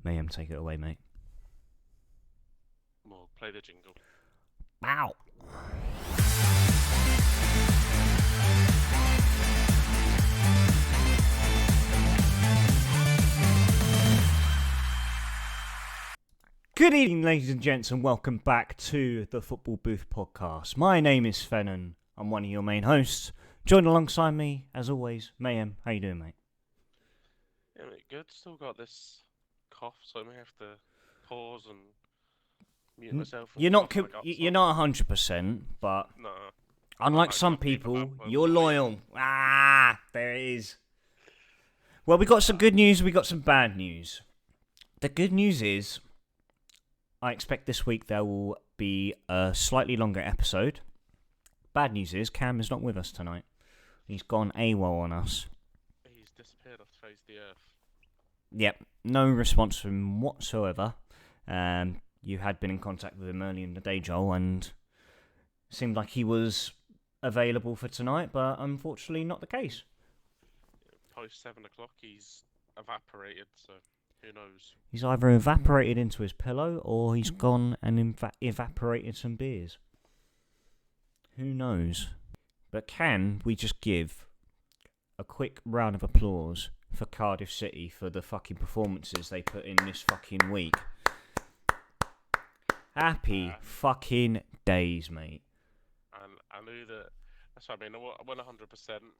Mayhem, take it away, mate. Well, play the jingle. Wow. Good evening, ladies and gents, and welcome back to the Football Booth podcast. My name is Fennan. I'm one of your main hosts. Joined alongside me, as always, Mayhem. How you doing, mate? Yeah, mate, good. Still got this cough, so I may have to pause and mute myself. And You're not. cough my guts You're up. not 100%, but No. unlike might some not be, but people, that you're won't be. loyal. There it is. Well, we got some good news. We got some bad news. The good news is, I expect this week there will be a slightly longer episode. Bad news is, Cam is not with us tonight. He's gone AWOL on us. He's disappeared off the face of the earth. Yep, no response from him whatsoever. You had been in contact with him early in the day, Joel, and it seemed like he was available for tonight, but unfortunately not the case. Post 7 o'clock, he's evaporated, so who knows? He's either evaporated into his pillow or he's gone and evaporated some beers. Who knows? But can we just give a quick round of applause for Cardiff City for the fucking performances they put in this fucking week? Happy fucking days, mate. And I knew that. That's what I mean. I went 100%.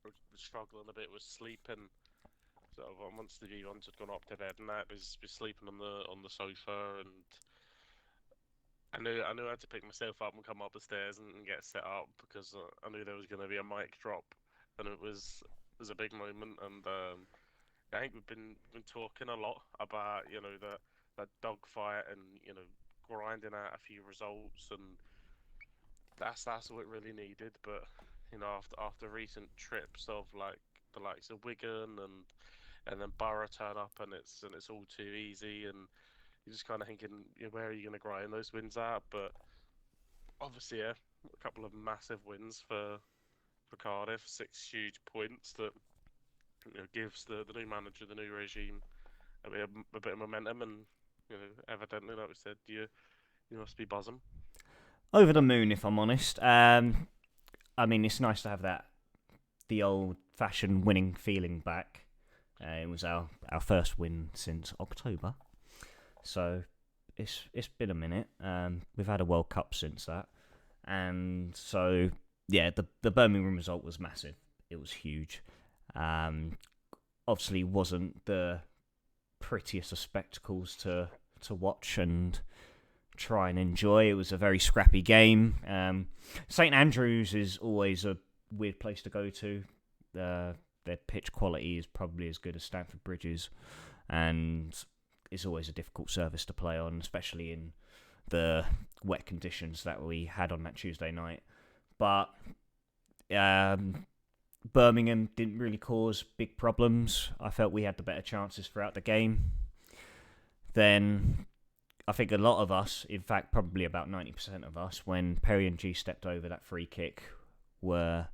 Was struggling a bit with sleeping. So once the G1s had gone up to bed and that, was sleeping on the sofa, and I knew I had to pick myself up and come up the stairs and get set up because I knew there was going to be a mic drop, and it was a big moment. And I think we've been talking a lot about that dogfight and grinding out a few results, and that's what it really needed. But after recent trips of like the likes of Wigan and then Borough turn up and it's all too easy, and you're just kind of thinking, where are you going to grind those wins out? But obviously, yeah, a couple of massive wins for Cardiff, 6 huge points that gives the new manager, the new regime, a bit of momentum, and evidently, like we said, you must be buzzing. Over the moon, if I'm honest. I mean, it's nice to have the old-fashioned winning feeling back. It was our first win since October. So it's been a minute. We've had a World Cup since that, and so yeah, the Birmingham result was massive. It was huge. Obviously, wasn't the prettiest of spectacles to watch and try and enjoy. It was a very scrappy game. St Andrews is always a weird place to go to. Their pitch quality is probably as good as Stamford Bridge's, and it's always a difficult surface to play on, especially in the wet conditions that we had on that Tuesday night. But Birmingham didn't really cause big problems. I felt we had the better chances throughout the game. Then I think a lot of us, in fact probably about 90% of us, when Perry and G stepped over that free kick, but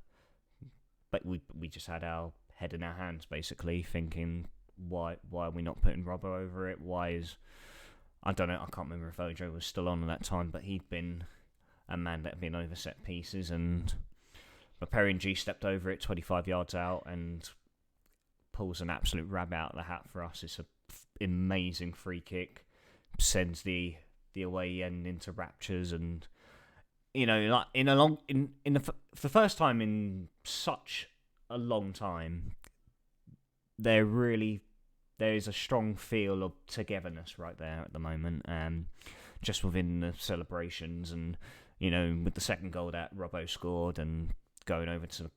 we just had our head in our hands, basically, thinking, why are we not putting Robbo over it? I don't know, I can't remember if Ojo was still on at that time, but he'd been a man that had been over set pieces, but Perry and G stepped over it 25 yards out and pulls an absolute rabbit out of the hat for us. It's an amazing free kick, sends the away end into raptures, and like for the first time in such a long time, there is a strong feel of togetherness right there at the moment, just within the celebrations, and with the second goal that Robbo scored and going over to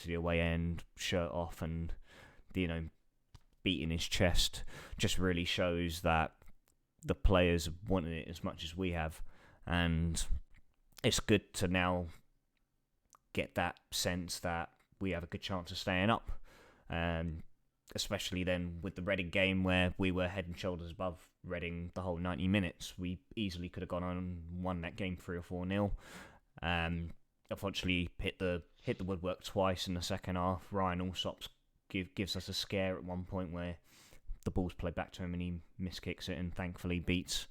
the away end, shirt off, and beating his chest, just really shows that the players wanted it as much as we have, and it's good to now get that sense that we have a good chance of staying up, especially then with the Reading game where we were head and shoulders above Reading the whole 90 minutes. We easily could have gone on and won that game 3 or 4-0. Unfortunately, hit the woodwork twice in the second half. Ryan Allsop gives us a scare at one point where the ball's played back to him and he miskicks it and thankfully beats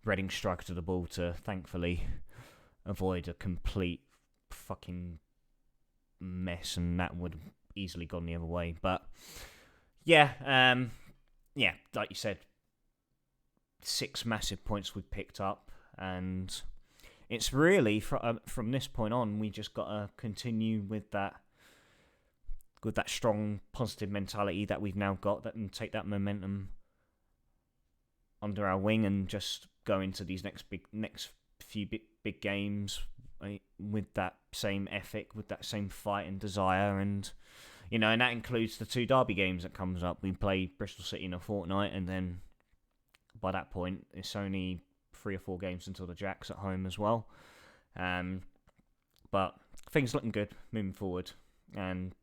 Reading striker to the ball to thankfully avoid a complete fucking mess, and that would have easily gone the other way. But yeah, like you said, 6 massive points we've picked up, and it's really from this point on we just got to continue with that strong positive mentality that we've now got, and take that momentum under our wing and just go into these next few big games with that same ethic, with that same fight and desire, and and that includes the 2 derby games that comes up. We play Bristol City in a fortnight, and then by that point it's only 3 or 4 games until the Jacks at home as well. But things looking good moving forward, and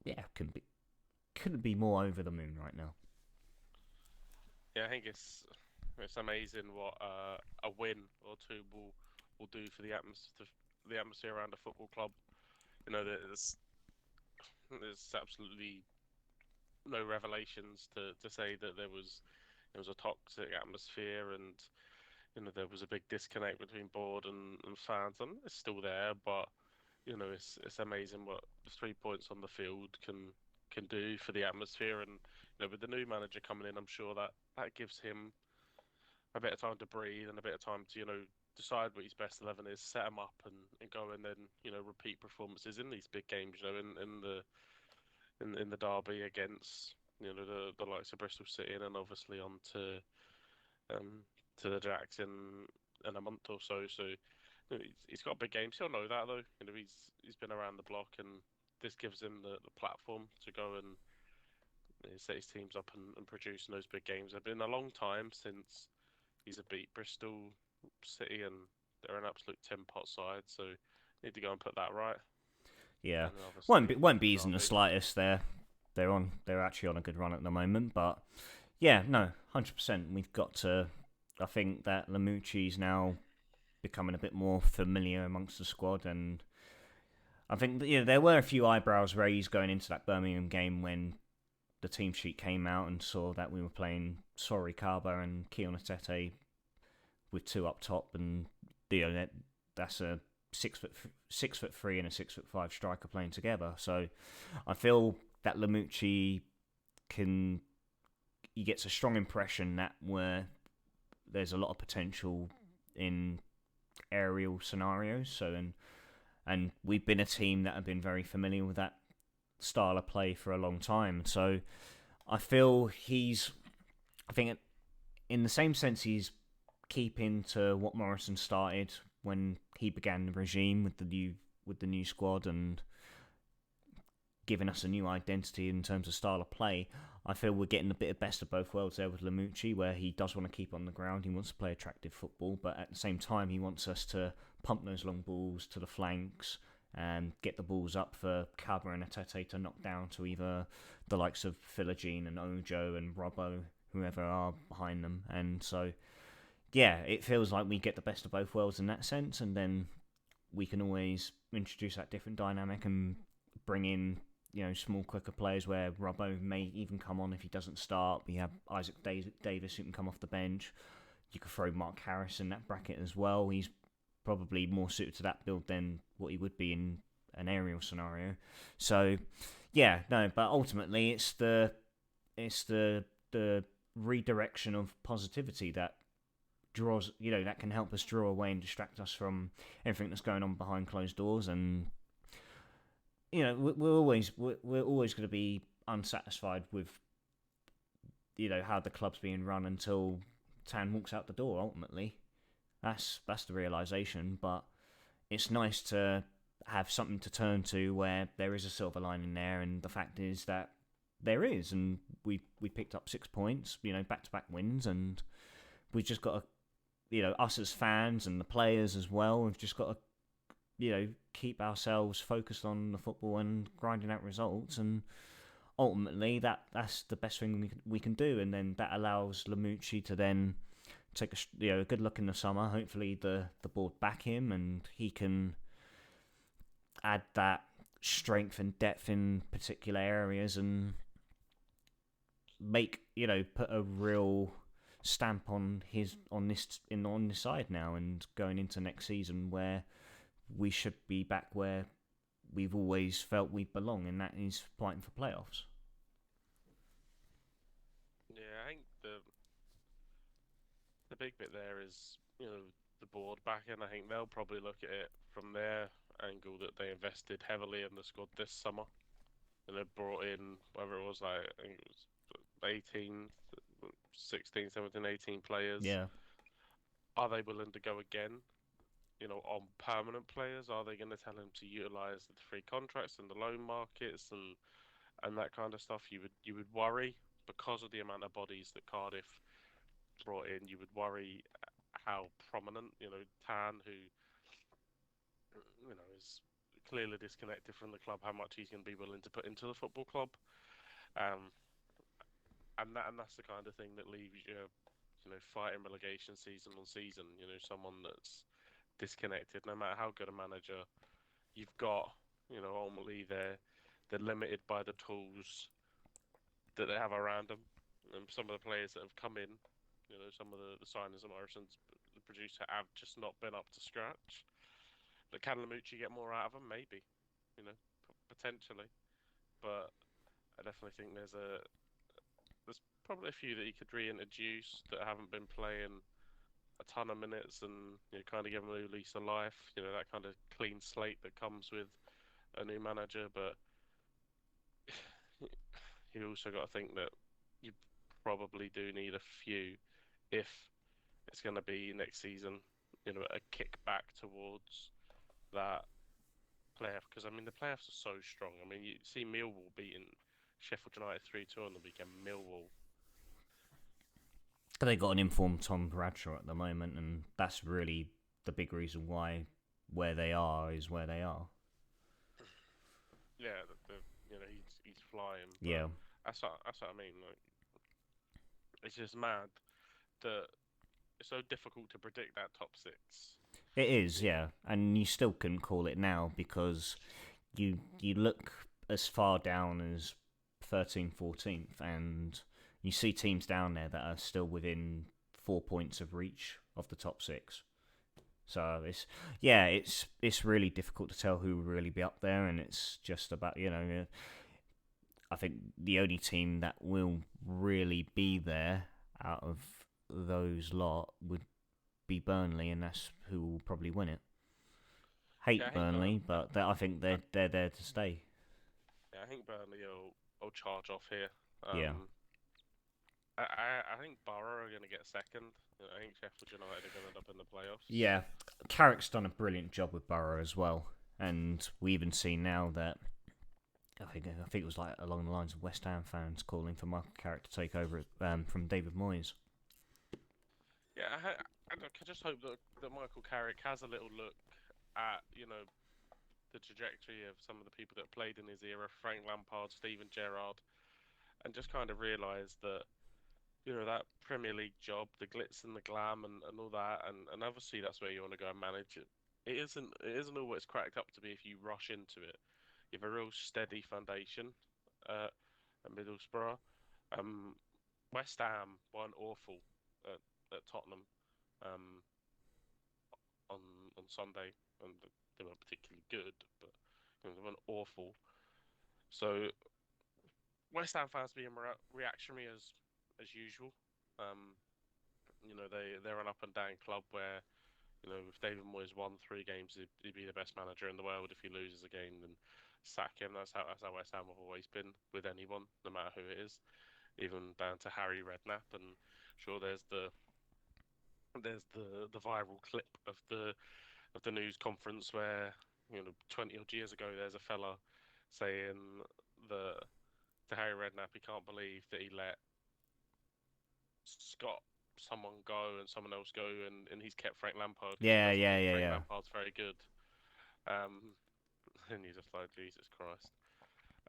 couldn't be more over the moon right now. Yeah, I think it's amazing what a win or 2 will do for the atmosphere around a football club. There's absolutely no revelations to say that there was a toxic atmosphere, and there was a big disconnect between board and fans, and it's still there. But it's amazing what the 3 points on the field can do for the atmosphere, and with the new manager coming in, I'm sure that gives him a bit of time to breathe and a bit of time to decide what his best 11 is, set him up, and go and then repeat performances in these big games. In the derby against the likes of Bristol City, and then obviously on to the Jacks in a month or so. So he's got big games. He'll know that though. He's been around the block, and this gives him the platform to go and set his teams up and produce in those big games. It's been a long time since he's beat Bristol City, and they're an absolute tin pot side. So need to go and put that right. Yeah, won't be easy in the slightest. They're actually on a good run at the moment, but yeah, no, 100%. We've got to. I think that Lamucci's now becoming a bit more familiar amongst the squad, and I think there were a few eyebrows raised going into that Birmingham game when the team sheet came out and saw that we were playing Sorry Kaba and Keon Atete with 2 up top, and that's a 6'3" and a 6'5" striker playing together. So I feel that Lamucci he gets a strong impression that where there's a lot of potential in aerial scenarios. So and we've been a team that have been very familiar with that style of play for a long time. So I feel I think in the same sense he's keeping to what Morrison started when he began the regime with the new squad and giving us a new identity in terms of style of play. I feel we're getting a bit of best of both worlds there with Lamucci, where he does want to keep on the ground, he wants to play attractive football, but at the same time he wants us to pump those long balls to the flanks and get the balls up for Kaba and Atete to knock down to either the likes of Philogene and Ojo and Robbo, whoever are behind them. And so yeah, it feels like we get the best of both worlds in that sense, and then we can always introduce that different dynamic and bring in small quicker players where Robbo may even come on if he doesn't start. We have Isaac Davis who can come off the bench. You could throw Mark Harris in that bracket as well. He's probably more suited to that build than what he would be in an aerial scenario. So yeah, no, but ultimately it's the redirection of positivity that draws, that can help us draw away and distract us from everything that's going on behind closed doors. And we're always going to be unsatisfied with how the club's being run until Tan walks out the door. Ultimately, that's the realization. But it's nice to have something to turn to where there is a silver lining there, and the fact is that there is, and we picked up 6 points, back-to-back wins, and we've just got to, us as fans and the players as well, we've just got to, keep ourselves focused on the football and grinding out results, and ultimately that's the best thing we can do, and then that allows Lamucci to then take a good look in the summer. Hopefully the board back him, and he can add that strength and depth in particular areas, and put a real stamp on this side now, and going into next season where we should be back where we've always felt we belong, and that is fighting for playoffs. Yeah, I think the big bit there is, the board backing. I think they'll probably look at it from their angle that they invested heavily in the squad this summer, and they brought in whether it was like I think it was 18, 16, 17, 18 players. Yeah, Are they willing to go again? On permanent players, are they going to tell him to utilize the free contracts and the loan markets and that kind of stuff? You would worry because of the amount of bodies that Cardiff brought in. You would worry how prominent, Tan, who is clearly disconnected from the club, how much he's going to be willing to put into the football club, um, and that's the kind of thing that leaves you, fighting relegation season on season. Someone that's disconnected, no matter how good a manager you've got. Ultimately they're limited by the tools that they have around them. And some of the players that have come in, some of the signings that Morrison's produced have just not been up to scratch. But can Lamucci get more out of them? Maybe, potentially. But I definitely think there's probably a few that he could reintroduce that haven't been playing a ton of minutes, and kind of give them a new lease of life. That kind of clean slate that comes with a new manager. But you also got to think that you probably do need a few if it's going to be next season. A kick back towards that playoff, because I mean the playoffs are so strong. I mean, you see Millwall beating Sheffield United 3-2 on the weekend. Millwall. they got an informed Tom Bradshaw at the moment, and that's really the big reason why where they are is where they are. Yeah, he's flying. Yeah. That's what I mean. Like, it's just mad that it's so difficult to predict that top six. It is, yeah, and you still couldn't call it now because you look as far down as 13th, 14th, and you see teams down there that are still within 4 points of reach of the top six. So it's really difficult to tell who will really be up there, and it's just about I think the only team that will really be there out of those lot would be Burnley, and that's who will probably win it. Hate Burnley, but I think they're there to stay. Yeah, I think Burnley will charge off here. Yeah. I think Borough are going to get second. I think Sheffield United are going to end up in the playoffs. Yeah, Carrick's done a brilliant job with Borough as well, and we even see now that I think it was like along the lines of West Ham fans calling for Michael Carrick to take over from David Moyes. Yeah, I just hope that Michael Carrick has a little look at the trajectory of some of the people that played in his era, Frank Lampard, Steven Gerrard, and just kind of realise that that Premier League job, the glitz and the glam and all that, and obviously that's where you want to go and manage it. It isn't always cracked up to be if you rush into it. You have a real steady foundation at Middlesbrough. West Ham weren't awful at Tottenham on Sunday, and they weren't particularly good, but they weren't awful. So West Ham fans being reactionary as usual. They're an up and down club where if David Moyes won 3 games, he'd be the best manager in the world. If he loses a game, then sack him. That's how West Ham have always been with anyone, no matter who it is, even down to Harry Redknapp. And sure, there's the viral clip of the news conference where 20 odd years ago there's a fella saying that to Harry Redknapp he can't believe that he let someone go and someone else go, and he's kept Frank Lampard. Yeah. Frank Lampard's very good. And he's just like, Jesus Christ.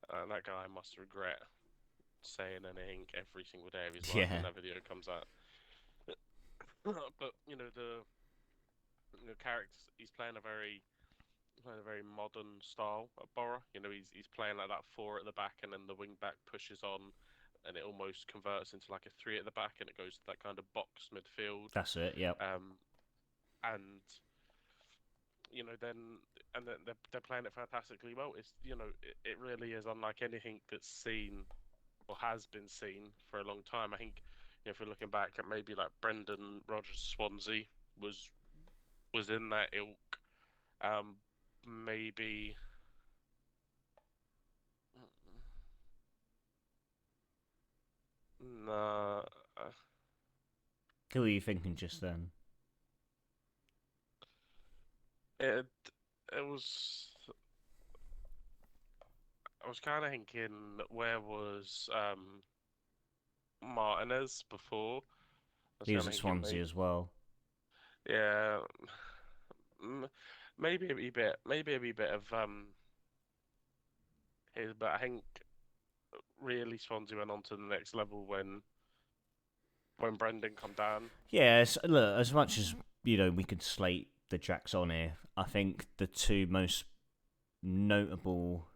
That guy must regret saying anything every single day of his life when that video comes out. But the characters, he's playing a very modern style at Borough. He's playing like that 4 at the back, and then the wing back pushes on and it almost converts into like a three at the back, and it goes to that kind of box midfield. That's it. Yep. And then they're playing it fantastically well. It's it really is unlike anything that's seen or has been seen for a long time. I think if we're looking back at maybe like Brendan Rodgers' Swansea was in that ilk. Maybe nah. Who were you thinking just then? It it was. I was kind of thinking, where was Martinez before? I was He kind was of at thinking, Swansea as well. yeah, maybe a wee bit of his, but I think really Swansea went on to the next level when Brendan come down. Yeah, look, as much as we could slate the Jacks on here, I think the two most notable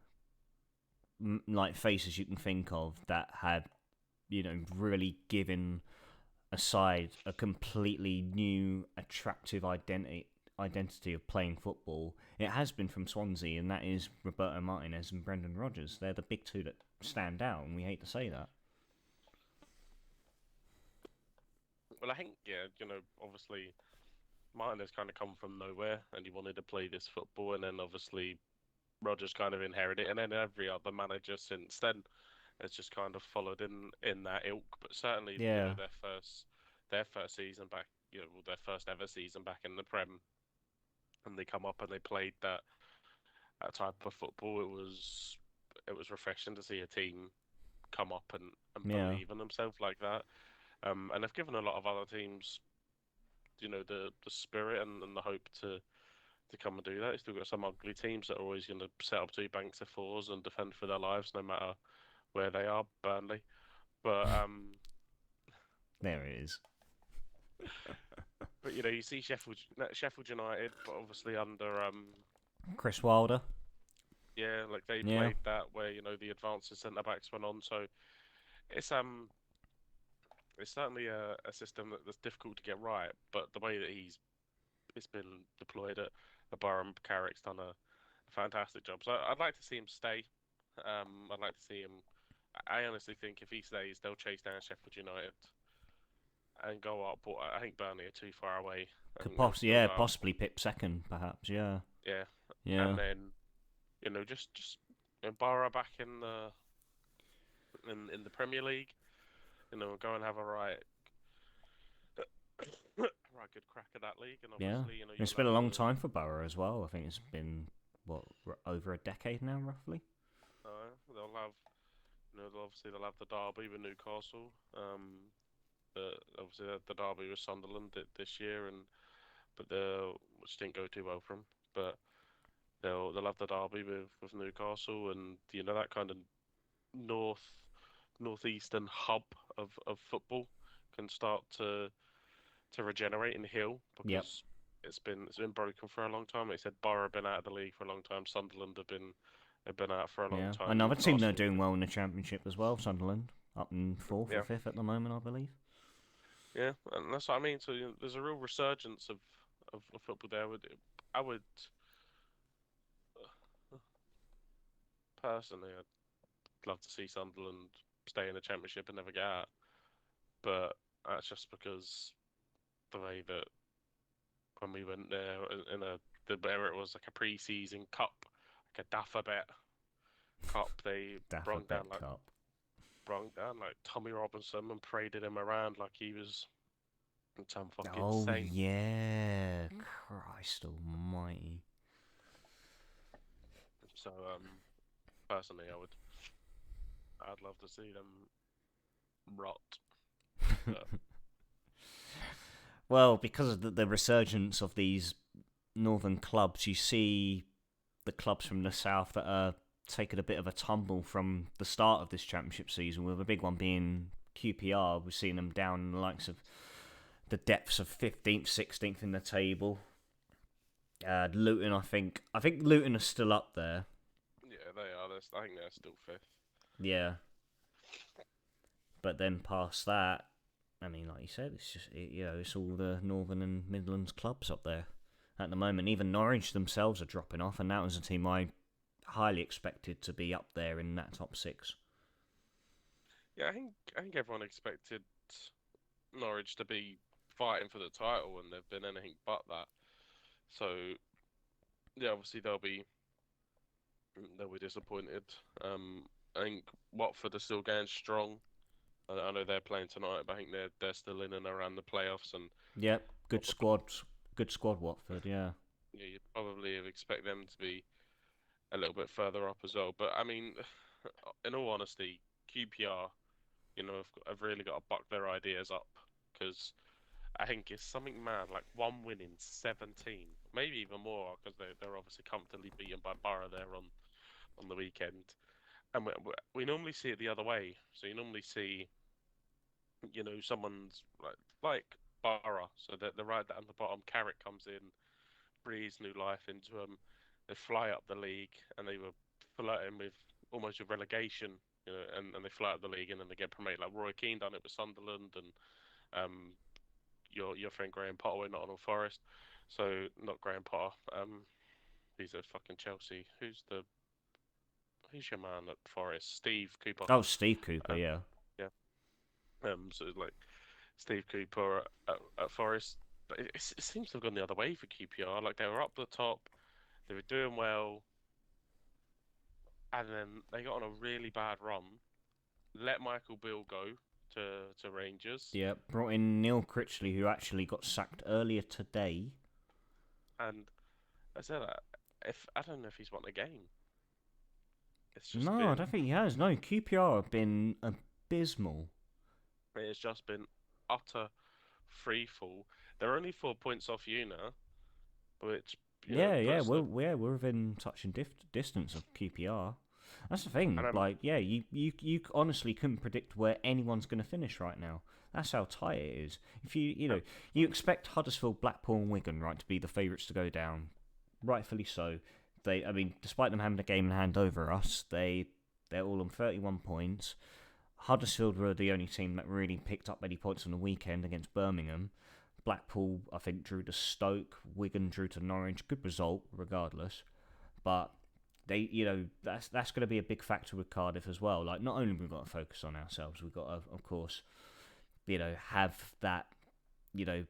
like faces you can think of that had really given a side a completely new, attractive identity of playing football. It has been from Swansea, and that is Roberto Martinez and Brendan Rodgers. They're the big two that stand out, and we hate to say that. Well, I think obviously Martinez kind of come from nowhere, and he wanted to play this football, and then obviously Rodgers kind of inherited it, and then every other manager since then has just kind of followed in that ilk. But certainly, Yeah, their first season back, their first ever season back in the Prem, and they come up and they played that type of football. It was refreshing to see a team come up and yeah, believe in themselves like that. And they've given a lot of other teams, the spirit and the hope to come and do that. You've still got some ugly teams that are always going to set up two banks of fours and defend for their lives no matter where they are, Burnley. But there it is. but you see Sheffield United, but obviously under Chris Wilder. yeah, like they Yeah, played that where the advanced centre backs went on. So it's it's certainly a system that's difficult to get right. But the way that it's been deployed at Borough, Carrick's done a fantastic job. So I'd like to see him stay. I'd like to see him. I honestly think if he stays, they'll chase down Sheffield United and go up. But I think Burnley are too far away. I could think they'll still have, possibly pip second, perhaps. Yeah, yeah, yeah, and then just Borough back in the Premier League. Go and have a right good crack at that league, and yeah. obviously It's you'll been have a long the time for Borough as well. I think it's been over a decade now, roughly. they'll have they'll have the derby with Newcastle. Obviously the derby with Sunderland this year, but which didn't go too well for them. But they'll have the derby with Newcastle, and that kind of northeastern hub of football can start to regenerate and heal Yep. because it's been broken for a long time. Like I said, Borough have been out of the league for a long time. Sunderland have been out for a long Yeah, time. another team they're Newcastle, doing well in the Championship as well. Sunderland up in fourth or yeah, fifth at the moment, I believe. yeah, and that's what I mean. So there's a real resurgence of football there. I would personally, I'd love to see Sunderland stay in the Championship and never get out, but that's just because the way that when we went there where it was like a pre-season cup, like a Daffabet Cup, they Daffodil Cup. brung down like Tommy Robinson and paraded him around like he was some fucking Oh saint. yeah, Christ Almighty. So personally, I'd love to see them rot. But, Well, because of the resurgence of these northern clubs, you see the clubs from the south that are taking a bit of a tumble from the start of this championship season, with a big one being QPR. We're seeing them down in the likes of the depths of 15th, 16th in the table. Luton, I think Luton are still up there. yeah, they are. I think they're still fifth. Yeah. But then past that, I mean, like you said, it's just it's all the Northern and Midlands clubs up there at the moment. Even Norwich themselves are dropping off, and that was a team I highly expected to be up there in that top 6. Yeah, I think everyone expected Norwich to be fighting for the title, and they've been anything but that. So yeah, obviously they'll be disappointed. I think Watford are still going strong. I know they're playing tonight, but I think they're still in and around the playoffs, and Yep, good probably, squad, Watford. Yeah, yeah, you'd probably expect them to be a little bit further up as well. But I mean, in all honesty, QPR, have really got to buck their ideas up because I think it's something mad, like one win in 17, maybe even more, because they're obviously comfortably beaten by Borough there on the weekend. And we normally see it the other way. So you normally see, someone's like Borough, so they're right down the bottom. Carrick comes in, breathes new life into them. They fly up the league, and they were flirting with almost a relegation, and they fly up the league, and then they get promoted. Like Roy Keane done it with Sunderland, and um, your friend Graham Potter with Nottingham Forest. So not Graham Potter. He's at fucking Chelsea. Who's your man at Forest? Steve Cooper. oh, Steve Cooper. Um, Yeah, yeah. So like Steve Cooper at Forest. But it seems to have gone the other way for QPR. Like they were up the top, they were doing well, and then they got on a really bad run. Let Michael Beale go to Rangers, yeah. Brought in Neil Critchley, who actually got sacked earlier today. and I said if I don't know if he's won a game. It's just No, I been don't think he has. No, QPR have been abysmal. it's just been utter free fall. They're only 4 points off you now, which Yeah, puts them. we're within touching distance of QPR. That's the thing. And Like, yeah, you honestly couldn't predict where anyone's going to finish right now. That's how tight it is. If you expect Huddersfield, Blackpool, and Wigan, right, to be the favourites to go down, rightfully so. I mean, despite them having a game in hand over us, they're all on 31 points. Huddersfield were the only team that really picked up any points on the weekend against Birmingham. Blackpool, I think, drew to Stoke. Wigan drew to Norwich. Good result, regardless. But that's going to be a big factor with Cardiff as well. Like, not only have we got to focus on ourselves, we've got to, of course, have that,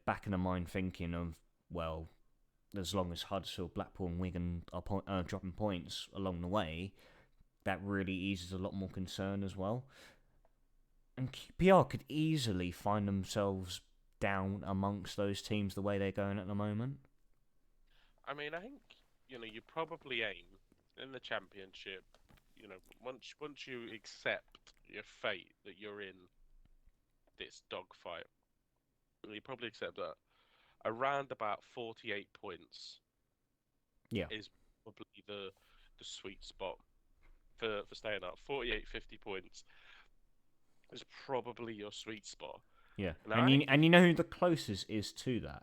back in the mind thinking of, well, as long as Huddersfield, Blackpool, and Wigan are dropping points along the way, that really eases a lot more concern as well. And QPR could easily find themselves down amongst those teams the way they're going at the moment. I mean, I think you probably aim in the championship. Once you accept your fate that you're in this dogfight, you probably accept that around about 48 points Yeah. is probably the sweet spot for staying up. 48, 50 points is probably your sweet spot. Yeah. Now, And you know who the closest is to that?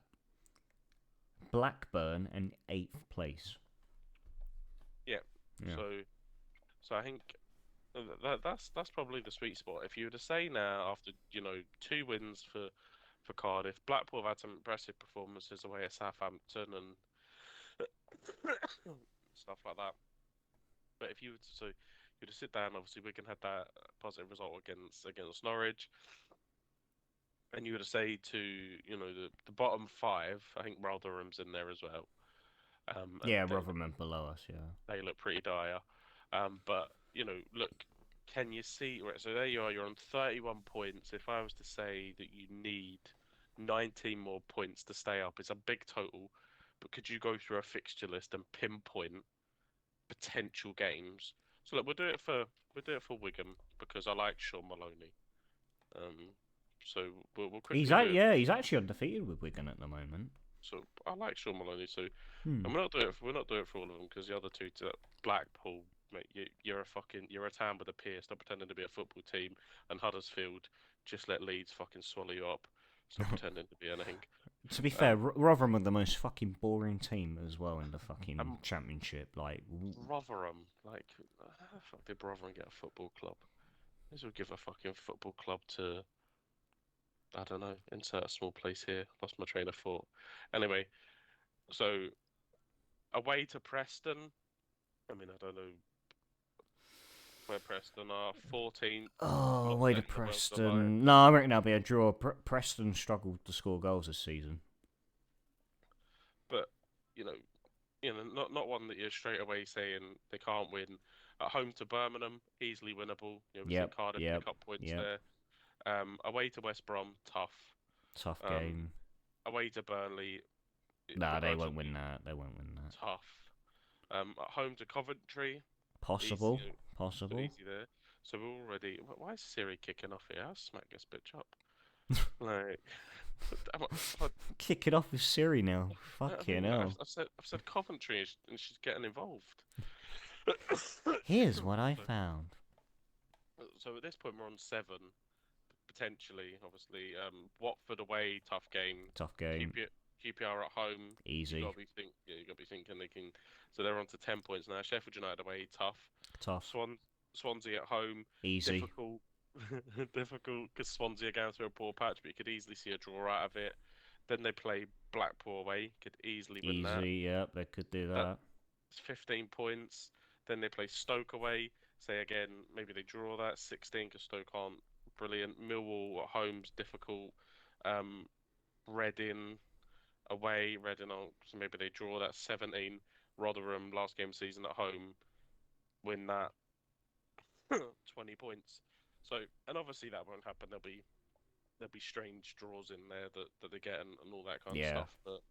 Blackburn in 8th place. yeah. Yeah. So I think that's probably the sweet spot. If you were to say now after 2 wins for Cardiff, Blackpool have had some impressive performances away at Southampton and stuff like that. But if you were to sit down, obviously Wigan had that positive result against Norwich, and you were to say to the bottom 5, I think Rotherham's in there as well. Yeah, and Rotherham below us, yeah. they look pretty dire. But look, can you see? Right, so there you are. You're on 31 points. If I was to say that you need 19 more points to stay up, it's a big total. But could you go through a fixture list and pinpoint potential games? So look, we'll do it for Wigan because I like Sean Maloney. So we'll quickly do it. He's actually undefeated with Wigan at the moment. So I like Sean Maloney. So Hmm. and we're not doing it for all of them because the other two, Blackpool, mate, you're a town with a pier. Stop pretending to be a football team. And Huddersfield, just let Leeds fucking swallow you up. Stop pretending to be anything. To be fair, Rotherham are the most fucking boring team as well in the fucking championship. Like, Rotherham, like, how the fuck did Rotherham get a football club? This will give a fucking football club to, I don't know, insert a small place here. Lost my train of thought. Anyway, so away to Preston. I mean, I don't know where Preston are. 14th, Oh, not way to setting the world alight. Preston. No, I reckon that'll be a draw. Preston struggled to score goals this season. But you know, not one that you're straight away saying they can't win. At home to Birmingham, easily winnable. We've seen Yep, Cardiff yep, pick up points yep. there. Away to West Brom, tough. Tough Um, game. away to Burnley, Nah, they regards will won't win be that. They won't win that. tough. At home to Coventry, Possible. easy, Possible. easy there. So we're already. Why is Siri kicking off here? I'll smack this bitch up. Like, Kick it off with Siri now. Fucking hell. I've said Coventry and she's getting involved. Here's what I So- found. So at this point we're on 7, potentially. Obviously, Watford away, tough game. Tough game. QPR at home. Easy. You gotta be thinking they can. So they're on to 10 points now. Sheffield United away, tough. Tough. Swansea at home, Easy. difficult. Difficult because Swansea are going through a poor patch, but you could easily see a draw out of it. Then they play Blackpool away, could easily win that. Easy, yep, they could do that. It's 15 points. Then they play Stoke away. Say again, maybe they draw that 16 because Stoke aren't brilliant. Millwall at home's difficult. Reading away, so maybe they draw that 17. Rotherham last game season at home, win that 20 points. So, and obviously that won't happen. There'll be strange draws in there that they get and all that kind of stuff. But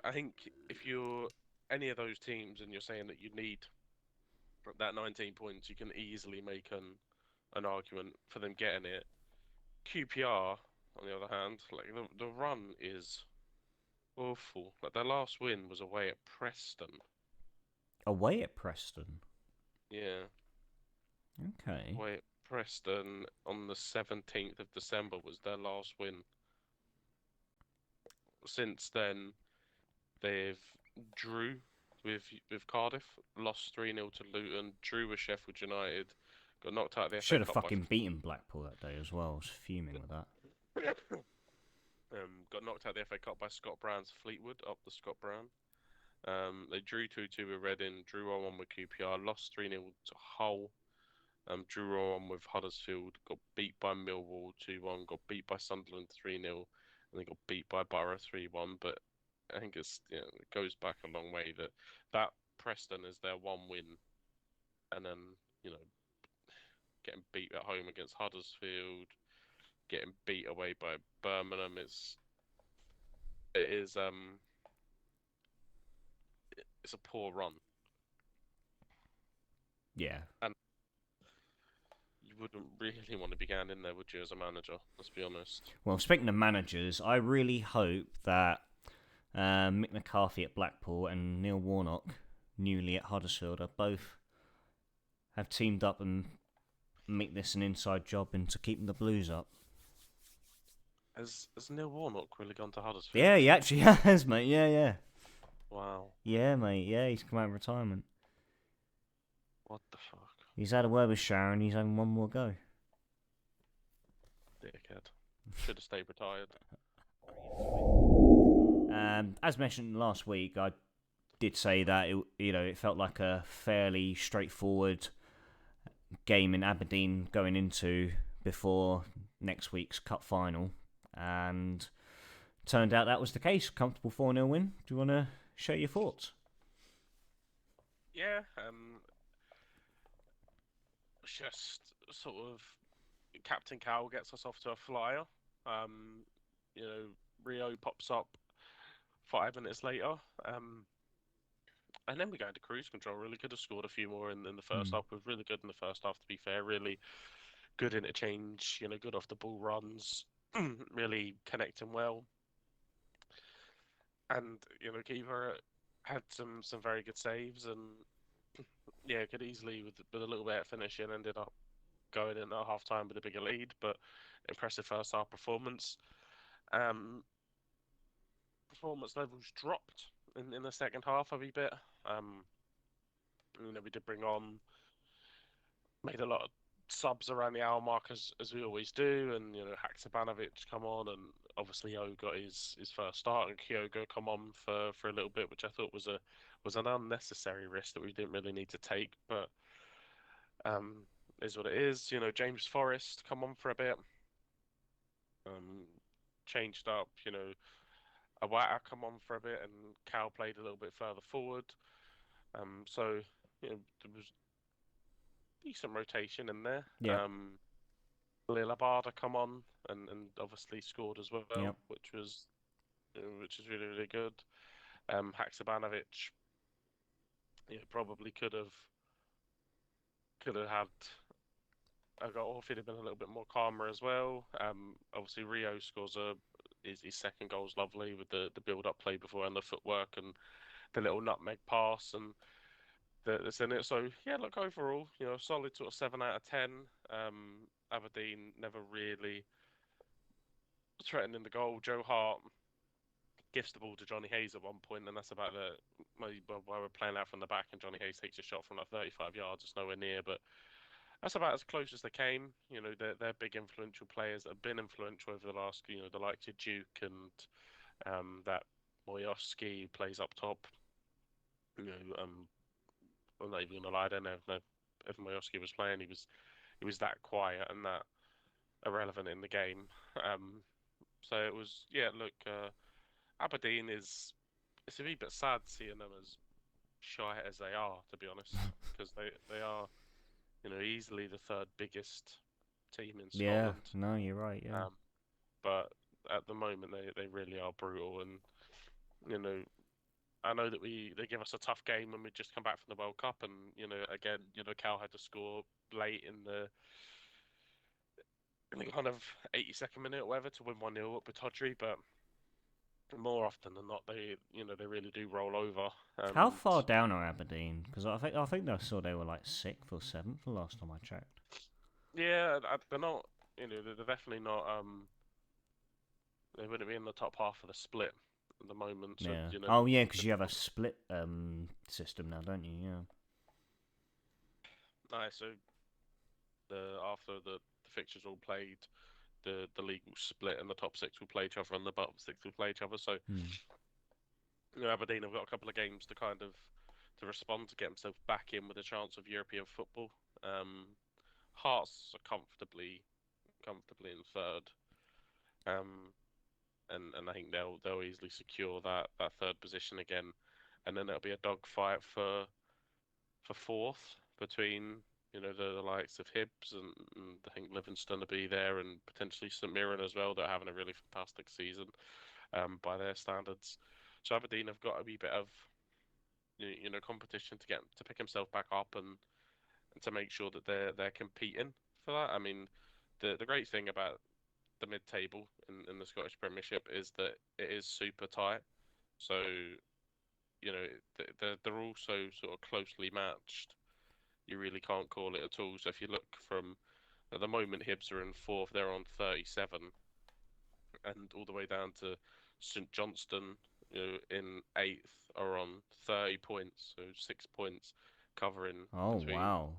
I think if you're any of those teams and you're saying that you need that 19 points, you can easily make an argument for them getting it. QPR, on the other hand, like the run is awful. Like their last win was away at Preston. Away at Preston? Yeah. Okay. Away at Preston on the 17th of December was their last win. Since then, they've drew with Cardiff, lost 3-0 to Luton, drew with Sheffield United, got knocked out of the FA Should have Cup fucking beaten Blackpool that day as well. I was fuming with that. Got knocked out of the FA Cup by Scott Brown's Fleetwood, up the Scott Brown. They drew 2-2 with Reading, drew 1-1 with QPR, lost 3-0 to Hull, drew 1-1 with Huddersfield, got beat by Millwall 2-1, got beat by Sunderland 3-0, and they got beat by Borough 3-1. But I think it goes back a long way that Preston is their one win, and then getting beat at home against Huddersfield, getting beat away by Birmingham it's a poor run. Yeah. And you wouldn't really want to be going in there, would you, as a manager? Let's be honest. Well, speaking of managers, I really hope that Mick McCarthy at Blackpool and Neil Warnock, newly at Huddersfield, have teamed up and make this an inside job into keeping the Blues up. Has Neil Warnock really gone to Huddersfield? Yeah, he actually has, mate. Yeah. Wow. Yeah, mate. Yeah, he's come out of retirement. What the fuck? He's had a word with Sharon. He's having one more go. Dickhead. Should have stayed retired. As mentioned last week, I did say that it felt like a fairly straightforward game in Aberdeen going into before next week's cup final, and turned out that was the case. Comfortable 4-0 win. Do you want to share your thoughts? Yeah, just sort of Captain Cow gets us off to a flyer. Rio pops up 5 minutes later. And then we go into cruise control. Really could have scored a few more in the first half. We're really good in the first half, to be fair. Really good interchange, good off the ball runs, really connecting well. And, Keeper had some very good saves and, yeah, could easily, with a little bit of finishing, ended up going in at half-time with a bigger lead, but impressive first half performance. Performance levels dropped in the second half a wee bit. We did made a lot of subs around the hour mark as we always do, and Haksabanovic come on, and obviously O got his first start, and Kyogo come on for a little bit, which I thought was an unnecessary risk that we didn't really need to take, but um, is what it is. James Forrest come on for a bit, um, changed up. Awata come on for a bit, and Cal played a little bit further forward. So there was decent rotation in there. Yep. Lillabada come on and obviously scored as well, Yep. which is really really good. Haksabanovic, probably could have had a goal if he'd have been a little bit more calmer as well. Obviously Rio scores his second goal's lovely with the build up play before and the footwork and the little nutmeg pass and that's in it. So yeah, look, overall, solid sort of 7 out of 10. Aberdeen never really threatening the goal. Joe Hart gifts the ball to Johnny Hayes at one point, and that's about while we're playing out from the back, and Johnny Hayes takes a shot from like 35 yards. It's nowhere near, but that's about as close as they came. They're big influential players that have been influential over the last, the likes of Duke and that Moyoski plays up top. I'm not even gonna lie, I don't know if Moyoski was playing. He was that quiet and that irrelevant in the game. So it was, yeah. Look, Aberdeen it's a wee bit sad seeing them as shy as they are, to be honest, because they are, easily the third biggest team in Yeah. Scotland. No, you're right. Yeah. But at the moment they really are brutal, and I know that they give us a tough game when we just come back from the World Cup, and again, Cal had to score late in the kind of 82nd minute or whatever to win 1-0 up with Todri, but more often than not, they really do roll over. How far down are Aberdeen? Because I saw they were like 6th or 7th the last time I checked. Yeah, they're not. They're definitely not. They wouldn't be in the top half of the split at the moment. So, Yeah. Oh yeah, because you have a split system now, don't you? Yeah. Nice. So after the fixtures all played, the league will split, and the top six will play each other, and the bottom six will play each other. So, Aberdeen have got a couple of games to respond to get themselves back in with a chance of European football. Hearts are comfortably in third, and I think they'll easily secure that third position again, and then it'll be a dogfight for fourth between the likes of Hibs and I think Livingston will be there, and potentially St Mirren as well. They're having a really fantastic season by their standards. So Aberdeen have got a wee bit of competition to pick himself back up and to make sure that they're competing for that. I mean, the great thing about the mid-table in the Scottish Premiership is that it is super tight. So they're also sort of closely matched. You really can't call it at all. So if you look from at the moment, Hibs are in fourth, they're on 37, and all the way down to St Johnstone, in eighth are on 30 points, so 6 points covering Oh between, wow.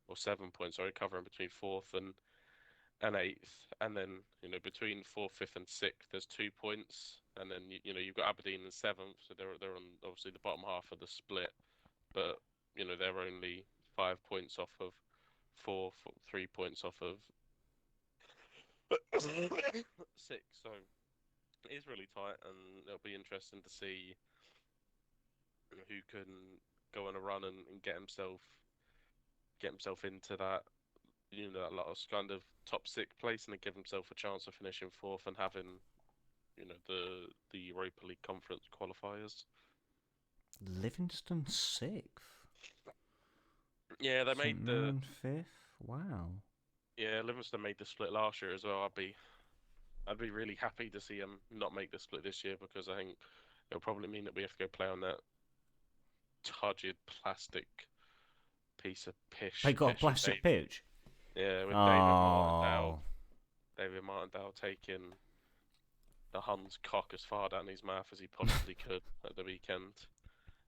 or 7 points, sorry, covering between fourth and eighth, and then between fourth, fifth, and sixth, there's 2 points, and then you've got Aberdeen in seventh, so they're on obviously the bottom half of the split, but they're only 5 points off of fourth, 3 points off of six, so it is really tight, and it'll be interesting to see who can go on a run and get himself into that that last kind of top six place, and then give himself a chance of finishing fourth and having the Europa League conference qualifiers. Livingston 6th. Yeah, they made the 5th. Wow. Yeah, Livingston made the split last year as well. I'd be really happy to see them not make the split this year, because I think it'll probably mean that we have to go play on that turgid plastic piece of pish. They got a plastic pitch. Yeah, with Oh. David Martindale taking the Hun's cock as far down his mouth as he possibly could at the weekend.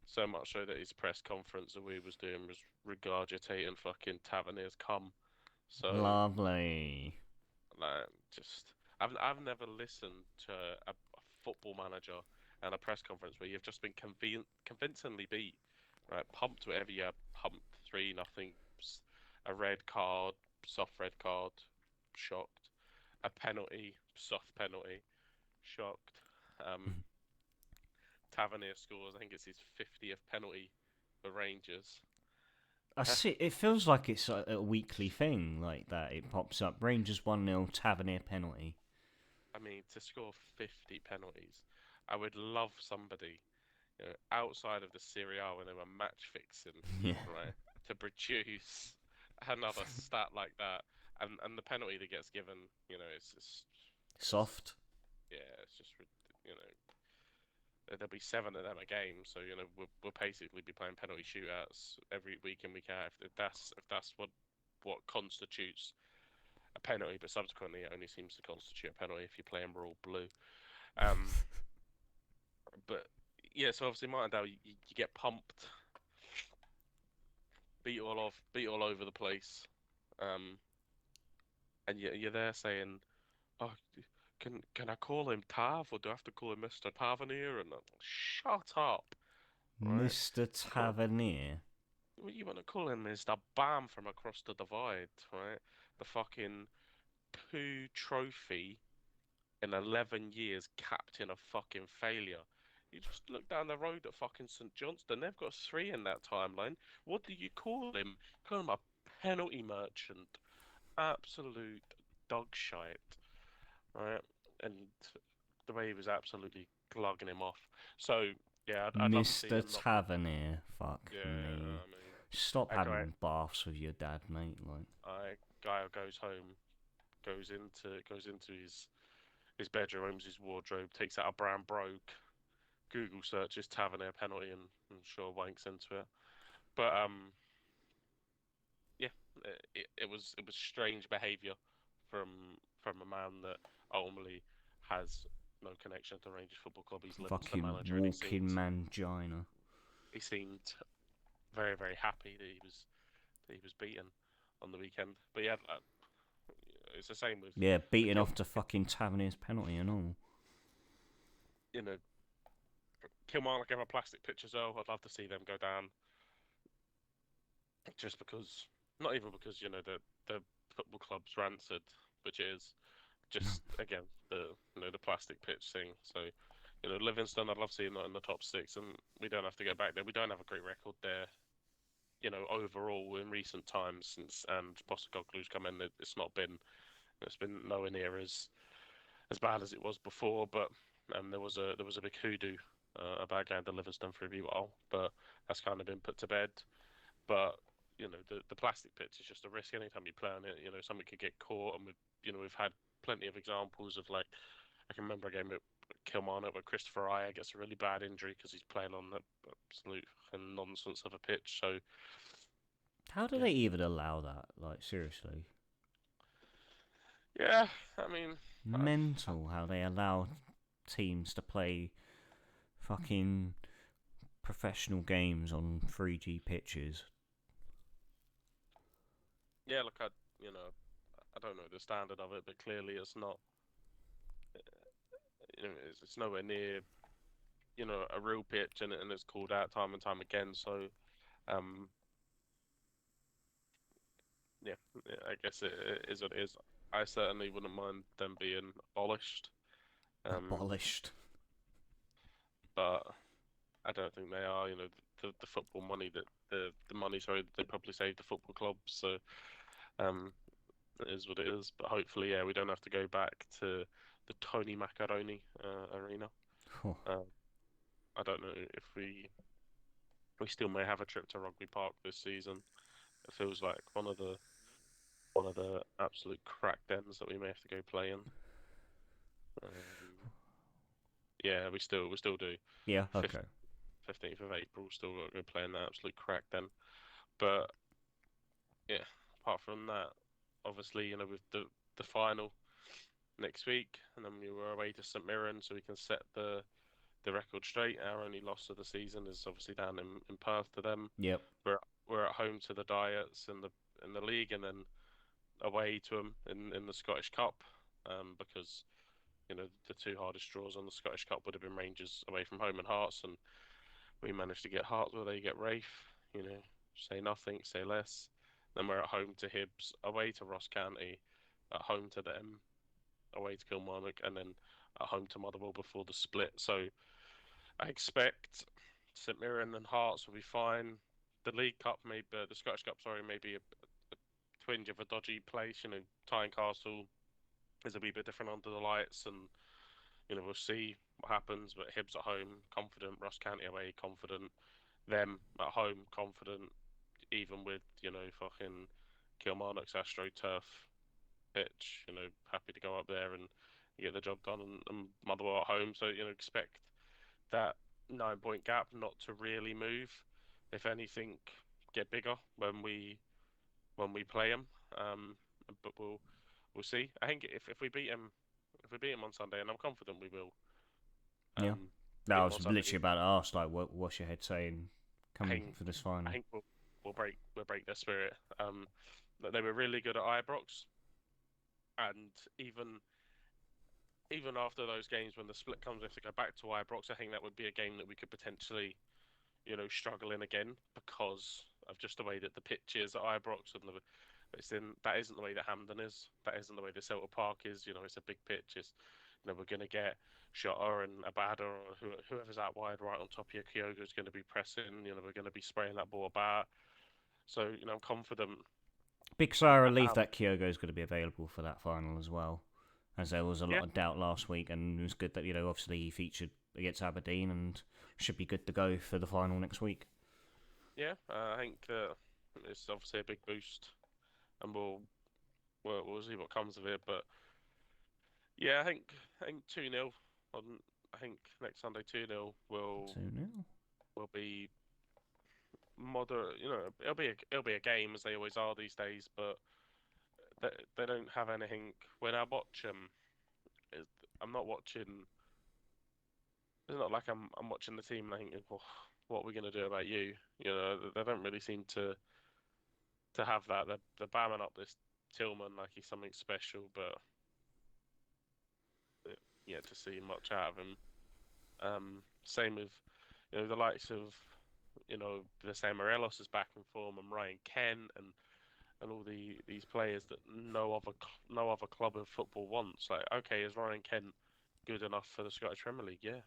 So much so that his press conference that we was doing was regurgitating fucking Tavernier's cum So Lovely. like, just I've never listened to a football manager and a press conference where you've just been convincingly beat, right? Pumped whatever you had, pumped 3-0, a red card, soft red card, shocked, a penalty, soft penalty, shocked. Um, Tavernier scores, I think it's his 50th penalty for Rangers. I see. It feels like it's a weekly thing like that. It pops up. Rangers 1-0, Tavernier penalty. I mean, to score 50 penalties, I would love somebody, outside of the Serie A when they were match fixing, Yeah. right, to produce another stat like that. And the penalty that gets given, it's just, Soft. yeah, it's just, there'll be 7 of them a game, so we'll basically be playing penalty shootouts every week in week out. If that's what constitutes a penalty, but subsequently it only seems to constitute a penalty if you're playing all blue. Um, but yeah, so obviously Martindale, you get pumped, beat all over the place, um, and you're there saying, "Oh, can I call him Tav or do I have to call him Mr. Tavernier?" And shut up, right? Mr. Call, Tavernier. what you want to call him is the Bam from across the divide, right? The fucking poo trophy in 11 years captain of fucking failure. You just look down the road at fucking St Johnston. They've got 3 in that timeline. What do you call him? Call him a penalty merchant. Absolute dog shite, right? And the way he was absolutely glugging him off. So yeah, I'd love to see Mr. him not. Tavernier. Fuck Yeah, me. I mean, Stop that guy, having baths with your dad, mate. Like, guy goes home, goes into his bedroom, opens his wardrobe, takes out a brown brogue, Google searches Tavernier penalty, and sure wanks into it. But yeah, it was strange behaviour from a man that ultimately has no connection to Rangers Football Club. He's Livingston fucking manager, and walking mangina. he seemed very very happy that he was beaten on the weekend. But yeah, it's the same with Yeah, the beating off to fucking Tavernier's penalty and all. you know Kilmarnock have a plastic pitch as well. I'd love to see them go down, just because, not even because the football club's rancid, which it is just again the plastic pitch thing. So Livingston, I'd love to see them not in the top 6, and we don't have to go back there. We don't have a great record there, overall in recent times since and Postecoglou's come in. It's been nowhere near as bad as it was before, but there was a big hoodoo about going to Livingston for a wee while, but that's kind of been put to bed. But the plastic pitch is just a risk anytime you play on it. Something could get caught, and we've had plenty of examples of, like, I can remember a game at Kilmarnock where Christopher Ayer gets a really bad injury because he's playing on the absolute nonsense of a pitch. So How do yeah, they even allow that? Like, seriously. yeah. I mean, Mental how they allow teams to play fucking professional games on 3G pitches. yeah. Look, I don't know the standard of it, but clearly it's not. It's nowhere near a real pitch, and it's called out time and time again. So um, yeah, I guess it is what it is. I certainly wouldn't mind them being abolished, Abolished. but I don't think they are. The football money that the money, sorry, that they probably saved the football clubs. So um, it is what it is. But hopefully, yeah, we don't have to go back to the Tony Macaroni arena. Oh. I don't know if we still may have a trip to Rugby Park this season. It feels like one of the absolute crack dens that we may have to go play in. Yeah, we still do. Yeah, Fif- okay. 15th of April, still got to go play in that absolute crack den. But yeah, apart from that, obviously, with the final next week, and then we were away to St Mirren, so we can set the record straight. Our only loss of the season is obviously down in Perth to them. Yep. We're at home to the Diets in the league, and then away to them in the Scottish Cup, because the two hardest draws on the Scottish Cup would have been Rangers away from home and Hearts, and we managed to get Hearts where they get Rafe. Say nothing, say less. Then we're at home to Hibs, away to Ross County, at home to them, away to Kilmarnock, and then at home to Motherwell before the split. So I expect St Mirren and Hearts will be fine. The League Cup, maybe the Scottish Cup, sorry, maybe a twinge of a dodgy place. Tynecastle is a wee bit different under the lights, and we'll see what happens. But Hibs at home, confident. Ross County away, confident. Them at home, confident. Even with fucking Kilmarnock's AstroTurf pitch, happy to go up there and get the job done, and Motherwell at home. So expect that 9 point gap not to really move. If anything, get bigger when we play them. But we'll see. I think if we beat them on Sunday, and I'm confident we will. Yeah. No, I was literally about to ask, like, what's your head saying coming for this final? I think we'll break their spirit. They were really good at Ibrox, and even after those games, when the split comes, if they go back to Ibrox, I think that would be a game that we could potentially, struggle in again, because of just the way that the pitch is at Ibrox, and that isn't the way that Hampden is. That isn't the way that Celtic Park is. It's a big pitch. We're going to get Shota and Abada, or whoever's out wide right on top of you. Kyogo's going to be pressing. We're going to be spraying that ball about. So, I'm confident. Big sigh of relief that Kyogo's going to be available for that final as well, as there was a lot of doubt last week, and it was good that, obviously he featured against Aberdeen and should be good to go for the final next week. Yeah, I think it's obviously a big boost, and we'll see what comes of it. But yeah, I think 2-0 on. I think next Sunday 2-0 will be moderate. It'll be a game, as they always are these days. But they don't have anything. When I watch them, I'm not watching. It's not like I'm watching the team and I think, well, what are we going to do about you? They don't really seem to have that. They're bamming up this Tillman like he's something special, but yet to see much out of him. Same with the likes of the same Morelos is back in form, and Ryan Kent and all these players that no other club of football wants. Like, okay, is Ryan Kent good enough for the Scottish Premier League? Yeah,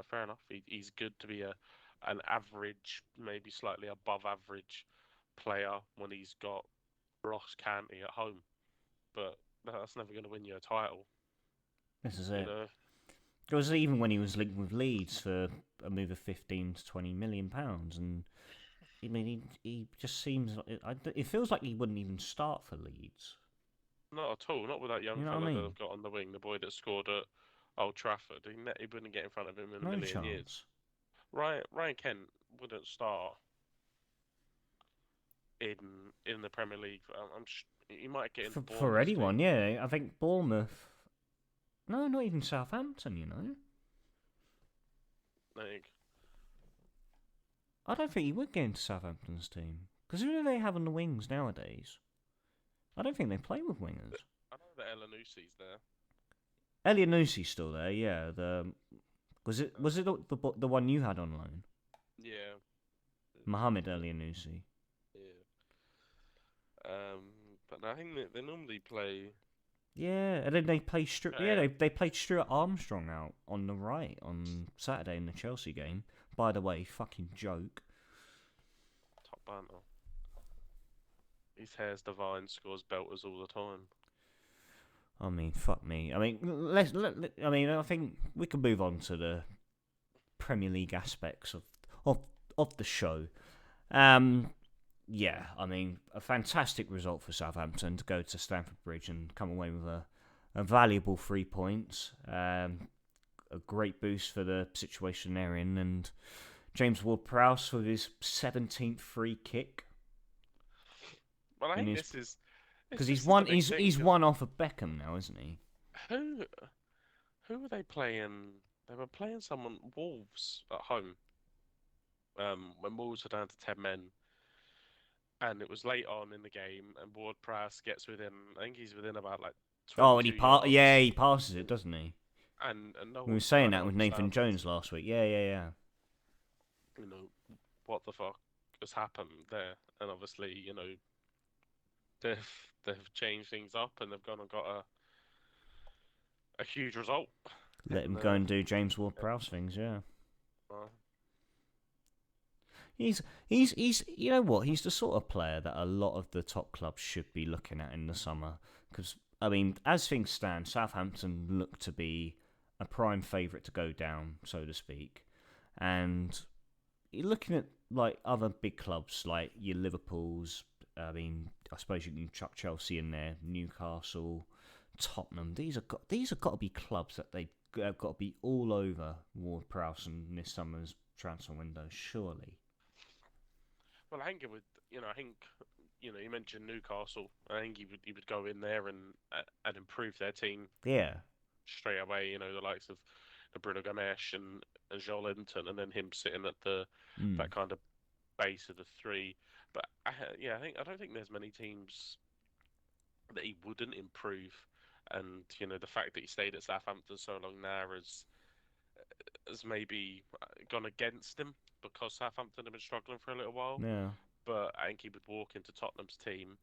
fair enough. He's good to be an average, maybe slightly above average player when he's got Ross County at home, but that's never going to win you a title. This is it. It was even when he was linked with Leeds for a move of £15 to £20 million, and I mean, he just seems. It feels like he wouldn't even start for Leeds. Not at all. Not with that young fella that they've got on the wing, the boy that scored at Old Trafford. He wouldn't get in front of him in a million years. Ryan Kent wouldn't start in the Premier League. He might get in for anyone. Team. Yeah, I think Bournemouth. No, not even Southampton. I don't think he would get into Southampton's team, because who do they have on the wings nowadays? I don't think they play with wingers. I know that Elyounousse's there. Elyounousse's still there, yeah. Was it the one you had on loan? Yeah. Mohamed Elyounoussi. Yeah. But I think they normally play. Yeah, and then they play Stuart. Yeah, they played Stuart Armstrong out on the right on Saturday in the Chelsea game. By the way, fucking joke. Top banter. His hair's divine. Scores belters all the time. I mean, fuck me. I mean, I think we can move on to the Premier League aspects of the show. Yeah, I mean, a fantastic result for Southampton to go to Stamford Bridge and come away with a valuable 3 points. A great boost for the situation they're in, and James Ward-Prowse with his 17th free kick. Well, I think this is because he's one off of Beckham now, isn't he? Who were they playing? They were playing Wolves at home. When Wolves were down to 10 men. and it was late on in the game, and Ward-Prowse gets within. I think he's within about like Oh, and 22 yards, he passes it, doesn't he? and no We were one's saying trying to that with Nathan understand, Jones last week. Yeah. you know, what the fuck has happened there, and obviously, they've changed things up, and they've gone and got a huge result. Let him In, go and do James Ward-Prowse things, yeah. uh, He's you know what, he's the sort of player that a lot of the top clubs should be looking at in the summer, because I mean, as things stand, Southampton look to be a prime favourite to go down, so to speak, and you're looking at like other big clubs like your Liverpool's. I mean, I suppose you can chuck Chelsea in there, Newcastle, Tottenham. These have got to be clubs that they have got to be all over Ward-Prowse in this summer's transfer window, surely. well, I think you mentioned Newcastle. I think he would go in there and improve their team Yeah. straight away. The likes of Bruno Gomes and Joelinton, and then him sitting at Mm. that kind of base of the three. But I don't think there's many teams that he wouldn't improve. And the fact that he stayed at Southampton so long now has maybe gone against him because Southampton have been struggling for a little while. Yeah. But I think he would walk into Tottenham's team.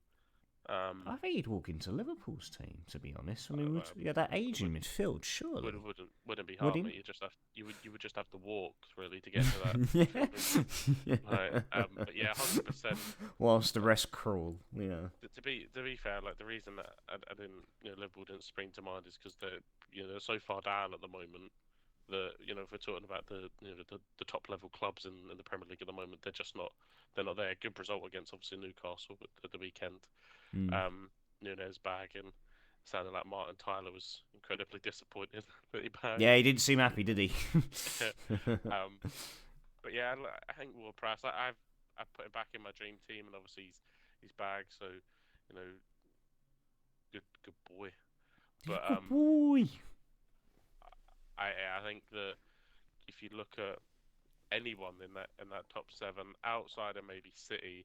I think he'd walk into Liverpool's team, to be honest. I mean, that aging midfield, surely. Wouldn't be Would hard, he? mate. You would just have to walk really to get to that. Yeah. Right. But yeah, 100%. Whilst the rest crawl, yeah. To be fair, like the reason that I didn't, Liverpool didn't spring to mind is because they're so far down at the moment that if we're talking about the top level clubs in the Premier League at the moment, they're not there. Good result against obviously Newcastle at the weekend. Nunes bagging. Sounded like Martin Tyler was incredibly disappointed that he bagged. Yeah, he didn't seem happy, did he? But yeah, I think Ward-Prowse. I've put him back in my dream team, and obviously he's bagged. So good boy. But Good boy. I think that if you look at anyone in that top seven outside of maybe City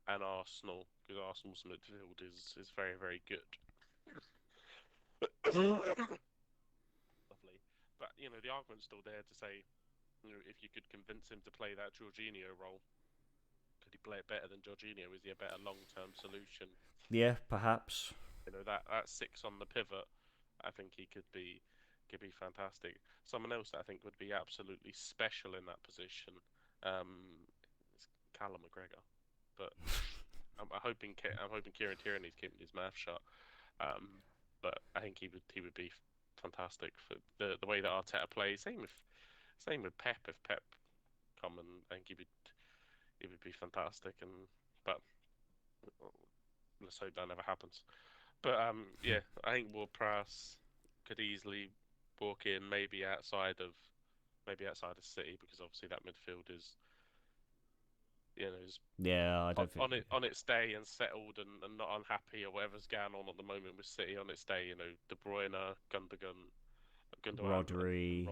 and Arsenal, because Arsenal's midfield is very, very good. Lovely. But the argument's still there to say, if you could convince him to play that Jorginho role, could he play it better than Jorginho? Is he a better long-term solution? Yeah, perhaps. That six on the pivot, I think he could be fantastic. Someone else that I think would be absolutely special in that position is Callum McGregor. But I'm hoping Kieran Tierney's keeping his mouth shut. But I think he would be fantastic for the way that Arteta plays. Same with Pep. If Pep come, and I think he would be fantastic. But let's hope that never happens. But yeah, I think Ward-Prowse could easily walk in, maybe outside of City, because obviously that midfield is. Yeah, I don't think on its day and settled and not unhappy or whatever's going on at the moment with City on its day. De Bruyne, Gundogan, Rodri,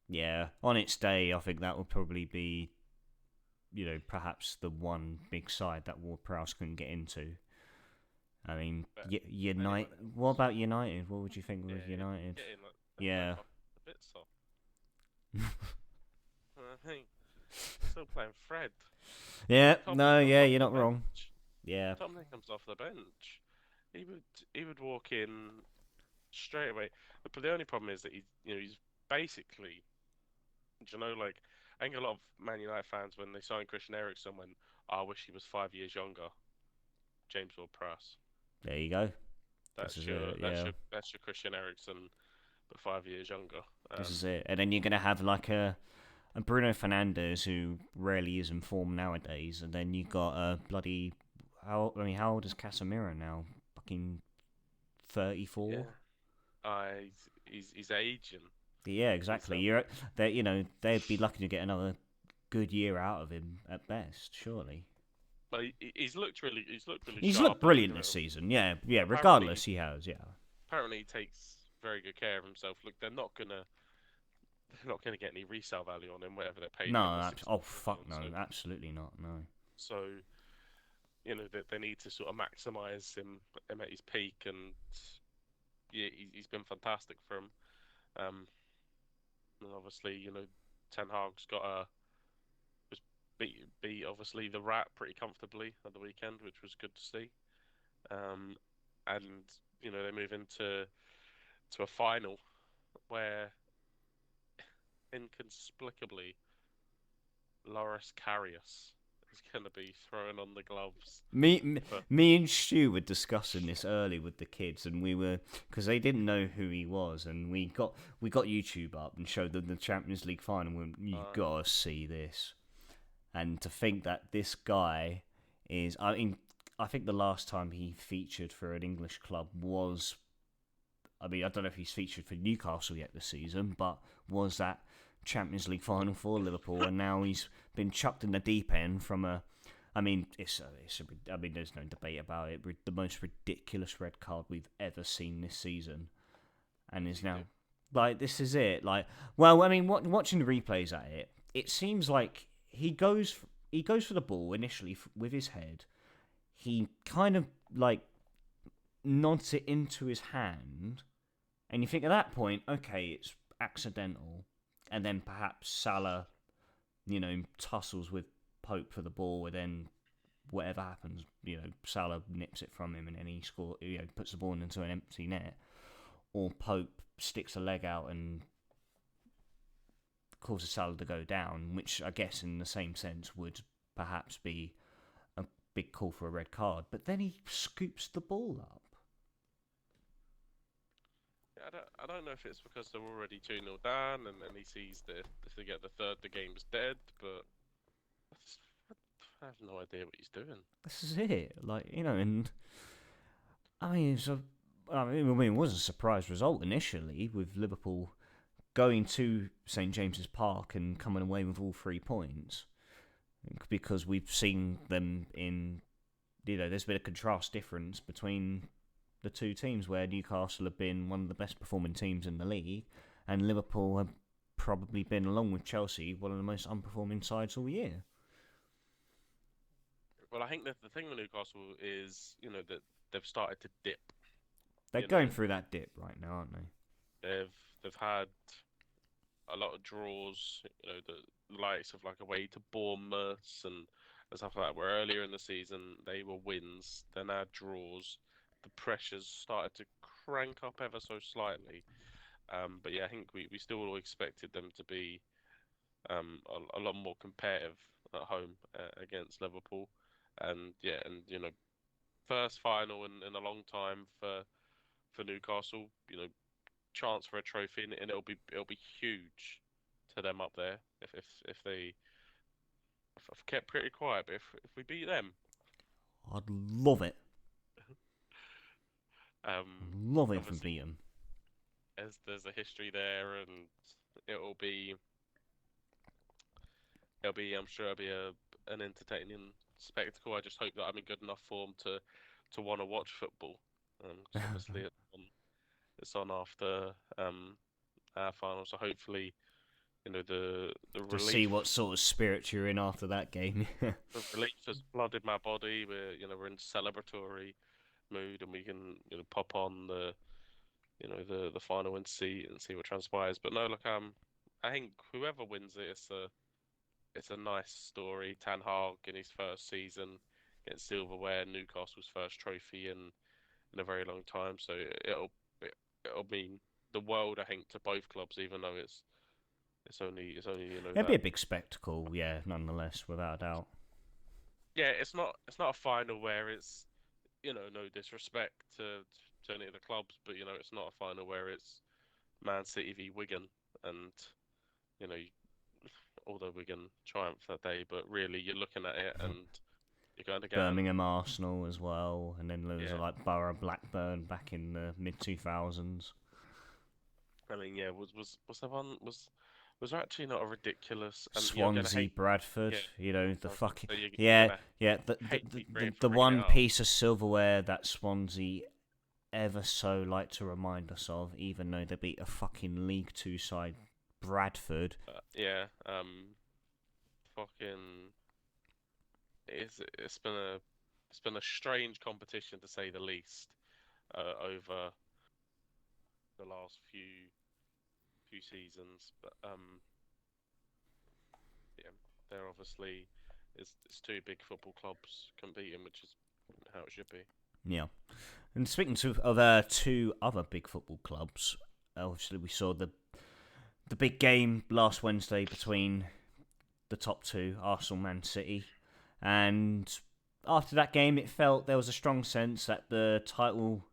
yeah. On its day, I think that would probably be, perhaps the one big side that Ward-Prowse couldn't get into. I mean, United. What about United? What would you think with United? Yeah. A bit soft. I think still playing Fred. Yeah, you're not bench. wrong. Yeah. Tomlin comes off the bench. He would walk in straight away. But the only problem is that he's basically, like I think a lot of Man United fans when they signed Christian Eriksen went, I wish he was 5 years younger. James Ward-Prowse. There you go. That's your Christian Eriksen, but 5 years younger. This is it. And then you're gonna have like a Bruno Fernandes who rarely is in form nowadays, and then you got a bloody how old is Casemiro now? Fucking 34. Yeah. He's aging. Yeah, exactly. They'd be lucky to get another good year out of him at best, surely. But he's looked really. He's sharp looked brilliant this season. Yeah. Regardless, he has. Yeah. Apparently, he takes very good care of himself. Look, they're not gonna they're not going to get any resale value on him, whatever they paid No, him. Was 60 fuck no, million, absolutely not. No. so they need to sort of maximise him at his peak, and yeah, he's been fantastic for him. And obviously, Ten Hag's got was beat obviously the Rat pretty comfortably at the weekend, which was good to see. And they move into a final where inconspicably Loris Karius is going to be throwing on the gloves. Me and Stu were discussing this early with the kids, and we were, because they didn't know who he was, and we got YouTube up and showed them the Champions League final. And we went, you gotta see this. And to think that this guy is, I think the last time he featured for an English club was, I don't know if he's featured for Newcastle yet this season, but was that Champions League final for Liverpool, and now he's been chucked in the deep end from there's no debate about it. The most ridiculous red card we've ever seen this season, and is now this is it. Watching the replays at it, it seems like he goes for the ball initially with his head. He kind of nods it into his hand, and you think at that point, okay, it's accidental, and then perhaps Salah, tussles with Pope for the ball, and then whatever happens, Salah nips it from him, and then he puts the ball into an empty net, or Pope sticks a leg out and causes Salah to go down, which I guess in the same sense would perhaps be a big call for a red card. But then he scoops the ball up. I don't know if it's because they're already 2-0 down, and then he sees that if they get the third, the game's dead. But I have no idea what he's doing. This is it, and it was a surprise result initially with Liverpool going to St James's Park and coming away with all 3 points, because we've seen them in, there's been a contrast difference between the two teams, where Newcastle have been one of the best performing teams in the league, and Liverpool have probably been, along with Chelsea, one of the most unperforming sides all year. Well, I think that the thing with Newcastle is, that they've started to dip. They're going through that dip right now, aren't they? They've had a lot of draws, the likes of away to Bournemouth and stuff like that, where earlier in the season they were wins, they're now draws. The pressure's started to crank up ever so slightly. But yeah, I think we still all expected them to be a lot more competitive at home against Liverpool. And yeah, first final in a long time for Newcastle, chance for a trophy, and it'll be huge to them up there if I've kept pretty quiet, but if we beat them, I'd love it. Love it if we beat them. As there's a history there, and it'll be I'm sure it'll be an entertaining spectacle. I just hope that I'm in good enough form to want to watch football. Obviously it's on after our final, so hopefully the relief, to see what sort of spirit you're in after that game. The relief has flooded my body. We're in celebratory mood, and we can pop on the final and see what transpires. But no, look, I think whoever wins it, it's a nice story. Ten Hag in his first season getting silverware, Newcastle's first trophy in a very long time. So it'll mean the world, I think, to both clubs, even though it's only it'll be a big spectacle, yeah, nonetheless, without a doubt. Yeah, it's not a final where it's no disrespect to any of the clubs, but it's not a final where it's Man City v Wigan, and although Wigan triumphed that day, but really you're looking at it and you're going to get Birmingham Arsenal as well, and then there was Borough Blackburn back in the mid 2000s. I mean, yeah, was there one was there actually not a ridiculous Swansea Bradford? The one up. piece of silverware that Swansea ever so like to remind us of, even though they beat a fucking League Two side Bradford. Yeah. Fucking. It's been a strange competition to say the least. Over the last few seasons, but yeah, they're obviously it's two big football clubs competing, which is how it should be. Yeah. And speaking of two other big football clubs, obviously we saw the big game last Wednesday between the top two, Arsenal, Man City, and after that game, it felt there was a strong sense that the title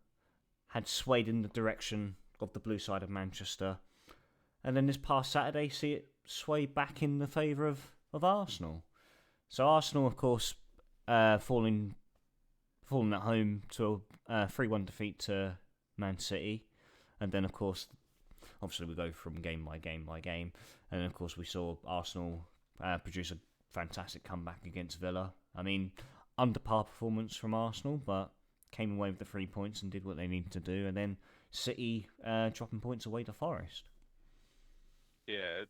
had swayed in the direction of the blue side of Manchester, and then this past Saturday, see it sway back in the favour of Arsenal. So Arsenal, of course, falling at home to a 3-1 defeat to Man City, and then of course, obviously we go from game by game by game, and then of course we saw Arsenal produce a fantastic comeback against Villa. I mean, under par performance from Arsenal, but came away with the 3 points and did what they needed to do, and then City dropping points away to Forest. Yeah,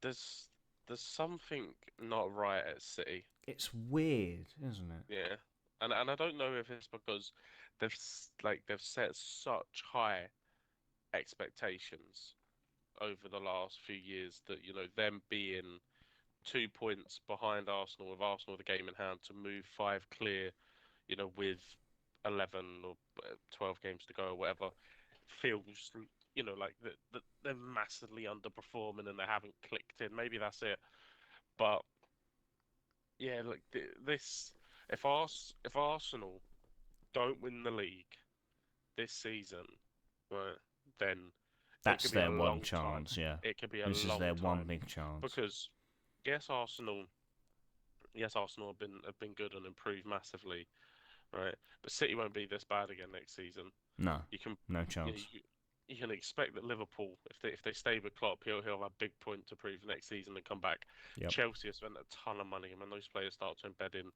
there's something not right at City. It's weird, isn't it? Yeah, and I don't know if it's because they've set such high expectations over the last few years that them being 2 points behind Arsenal with Arsenal the game in hand to move five clear, with 11 or 12 games to go or whatever, feels like that they're massively underperforming and they haven't clicked in. Maybe that's it, but yeah, like this, if Arsenal don't win the league this season, right, then it That's could be a their one long time. chance, yeah. It could be a This is long their one time big chance. because yes, Arsenal have been good and improved massively, right? But City won't be this bad again next season. No, You can no you, know, chance. you can expect that Liverpool, if they stay with Klopp, he'll have a big point to prove next season and come back. Yep. Chelsea have spent a ton of money, and when those players start to embed in,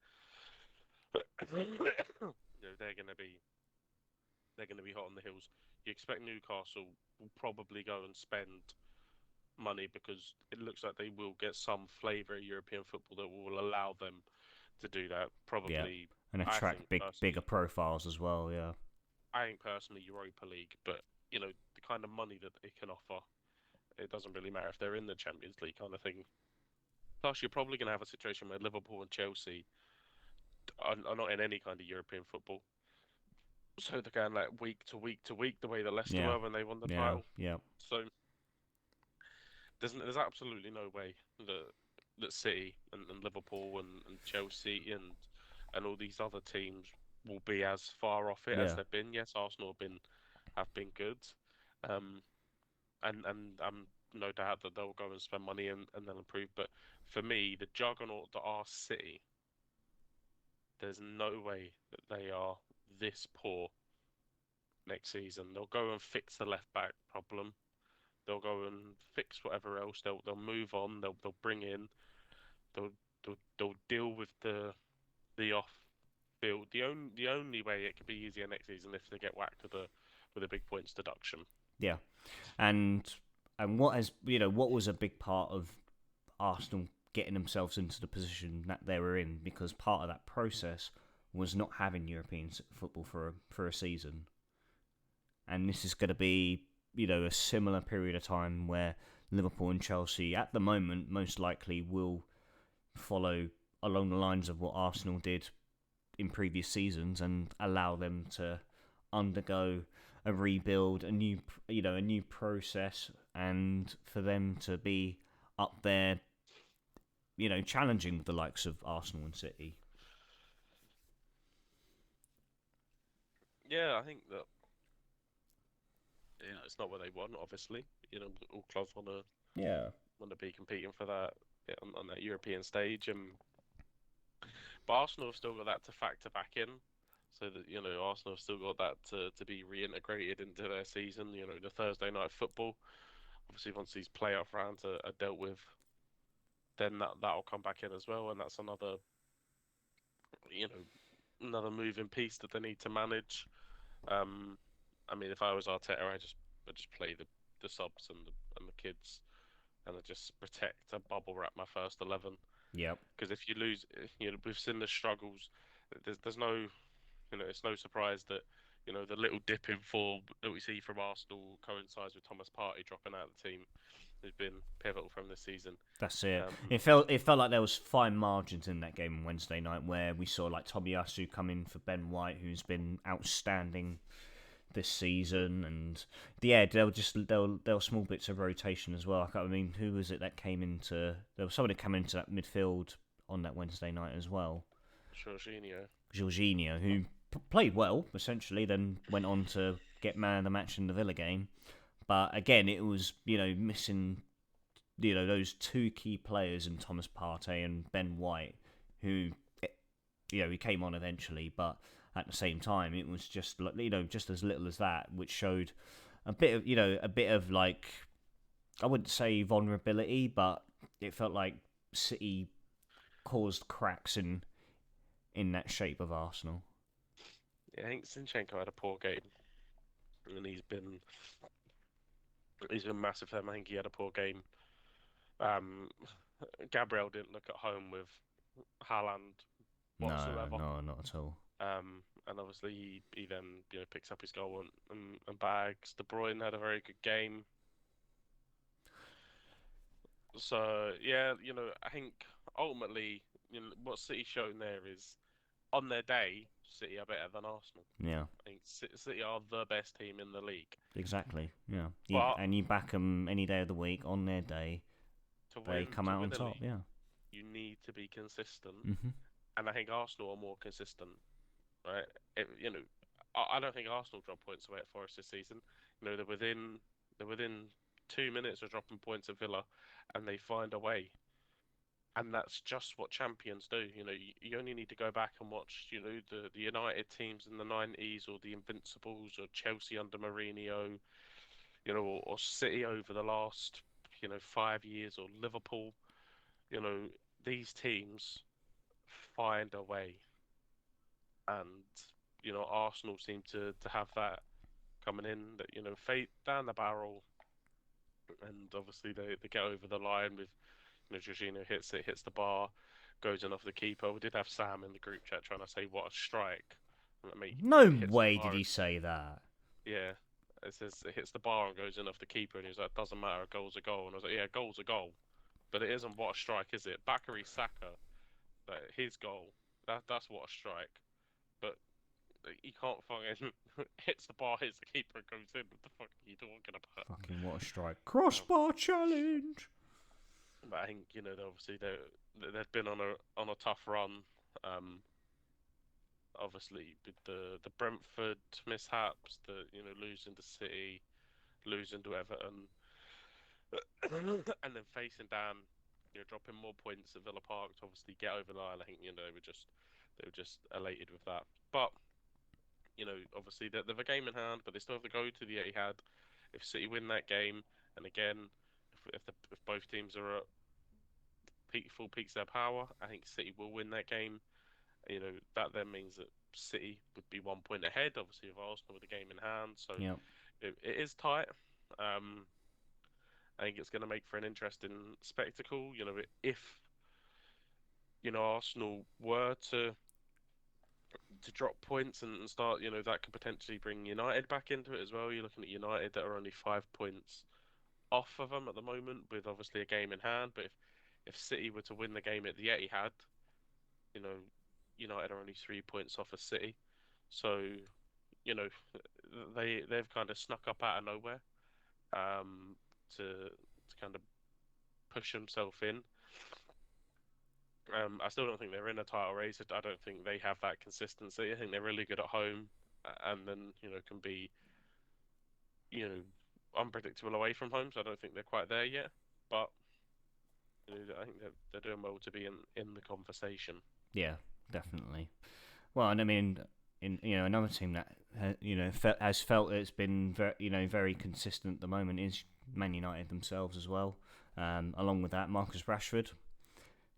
they're gonna be hot on the heels. You expect Newcastle will probably go and spend money because it looks like they will get some flavour of European football that will allow them to do that. Yeah, Probably, and I attract think bigger personally, profiles as well, yeah. I think personally Europa League, but the kind of money that it can offer, it doesn't really matter if they're in the Champions League kind of thing. Plus, you're probably going to have a situation where Liverpool and Chelsea are not in any kind of European football. So they're going like week to week to week, the way that Leicester Yeah, were when they won the yeah, title. yeah. So there's absolutely no way that City and Liverpool and Chelsea and all these other teams will be as far off it as Yeah, they've been. Yes, Arsenal have been good, um, and I'm no doubt that they'll go and spend money and they'll improve. But for me, the juggernaut that are City, there's no way that they are this poor next season. They'll go and fix the left back problem. They'll go and fix whatever else. They'll move on. They'll bring in. They'll deal with the off field. The only way it could be easier next season if they get whacked with a big points deduction. yeah. And what was a big part of Arsenal getting themselves into the position that they were in, because part of that process was not having European football for a season, and this is going to be a similar period of time where Liverpool and Chelsea at the moment most likely will follow along the lines of what Arsenal did in previous seasons and allow them to undergo a rebuild, a new process, and for them to be up there, challenging the likes of Arsenal and City. Yeah, I think that it's not what they want. Obviously, all clubs Yeah, want to be competing for that on that European stage, and but Arsenal have still got that to factor back in. So that Arsenal have still got that to be reintegrated into their season. The Thursday night football. Obviously, once these playoff rounds are dealt with, then that'll come back in as well, and that's you know, another moving piece that they need to manage. Um, I mean, if I was Arteta, I just play the subs and the kids, and I just protect and bubble wrap my first 11. Yep. Because if you lose, we've seen the struggles. There's no, it's no surprise that, the little dip in form that we see from Arsenal coincides with Thomas Partey dropping out of the team, who's been pivotal from this season. That's it. It felt like there was fine margins in that game on Wednesday night where we saw like Tomiyasu come in for Ben White, who's been outstanding this season, and there were small bits of rotation as well. I mean, who was it that came into? There was someone that came into that midfield on that Wednesday night as well. Jorginho, who played well essentially, then went on to get man of the match in the Villa game. But again, it was missing those two key players in Thomas Partey and Ben White, who he came on eventually, but at the same time, it was just just as little as that, which showed a bit of like, I wouldn't say vulnerability, but it felt like City caused cracks in that shape of Arsenal. Yeah, I think Zinchenko had a poor game, and he's been massive for them. I think he had a poor game. Gabriel didn't look at home with Haaland whatsoever. No, not at all. And obviously he then picks up his goal and bags. De Bruyne had a very good game. So yeah, I think ultimately, what City's shown there is, on their day, City are better than Arsenal. Yeah, I think City are the best team in the league. Exactly. Yeah, you back them any day of the week on their day. They come out on top. Yeah, you need to be consistent, and I think Arsenal are more consistent. Right? I don't think Arsenal drop points away at Forest this season. They're within 2 minutes of dropping points at Villa, and they find a way. And that's just what champions do. You only need to go back and watch, the United teams in the 90s, or the Invincibles, or Chelsea under Mourinho, or City over the last, 5 years, or Liverpool. These teams find a way. And, Arsenal seem to have that coming in, that, fate down the barrel. And obviously they get over the line with, Jorginho hits the bar, goes in off the keeper. We did have Sam in the group chat trying to say, what a strike. No way did he say that. Yeah. It says it hits the bar and goes in off the keeper, and he's like, doesn't matter, a goal's a goal. And I was like, yeah, goal's a goal. But it isn't what a strike, is it? Bakary Saka, his goal, that's what a strike. But he can't fucking hits the bar, hits the keeper, and goes in. What the fuck are you talking about? Fucking what a strike. Crossbar challenge! But I think, obviously they've been on a tough run. Obviously with the Brentford mishaps, losing to City, losing to Everton, and then facing down, dropping more points at Villa Park to obviously get over the line. I think they were just elated with that. But obviously they have a game in hand, but they still have to go to the Etihad. If City win that game, and again, if both teams are at full peaks of their power, I think City will win that game. That then means that City would be 1 point ahead, obviously, of Arsenal with the game in hand. So it is tight. I think it's going to make for an interesting spectacle. If Arsenal were to drop points and start, that could potentially bring United back into it as well. You're looking at United that are only 5 points off of them at the moment, with obviously a game in hand. But if City were to win the game at the Etihad, United are only 3 points off of City. So, they've kind of snuck up out of nowhere to kind of push themselves in. I still don't think they're in a title race. I don't think they have that consistency. I think they're really good at home, and then can be unpredictable away from home. So I don't think they're quite there yet. But I think they're doing well to be in the conversation. Yeah, definitely. Well, and I mean, another team that has felt it's been very consistent at the moment is Man United themselves as well. Along with that, Marcus Rashford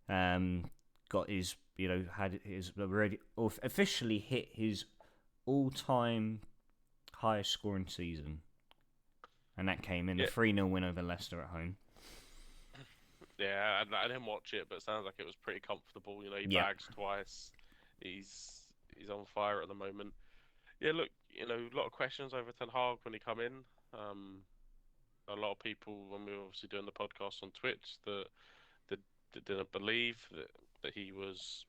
got his had his already officially hit his all-time highest scoring season. and that came in the Yeah, 3-0 win over Leicester at home. yeah. I didn't watch it, but it sounds like it was pretty comfortable. He Yeah, bags twice. He's on fire at the moment. Yeah, look, a lot of questions over Ten Hag when he come in. Um, a lot of people when we were obviously doing the podcast on Twitch that didn't believe that he was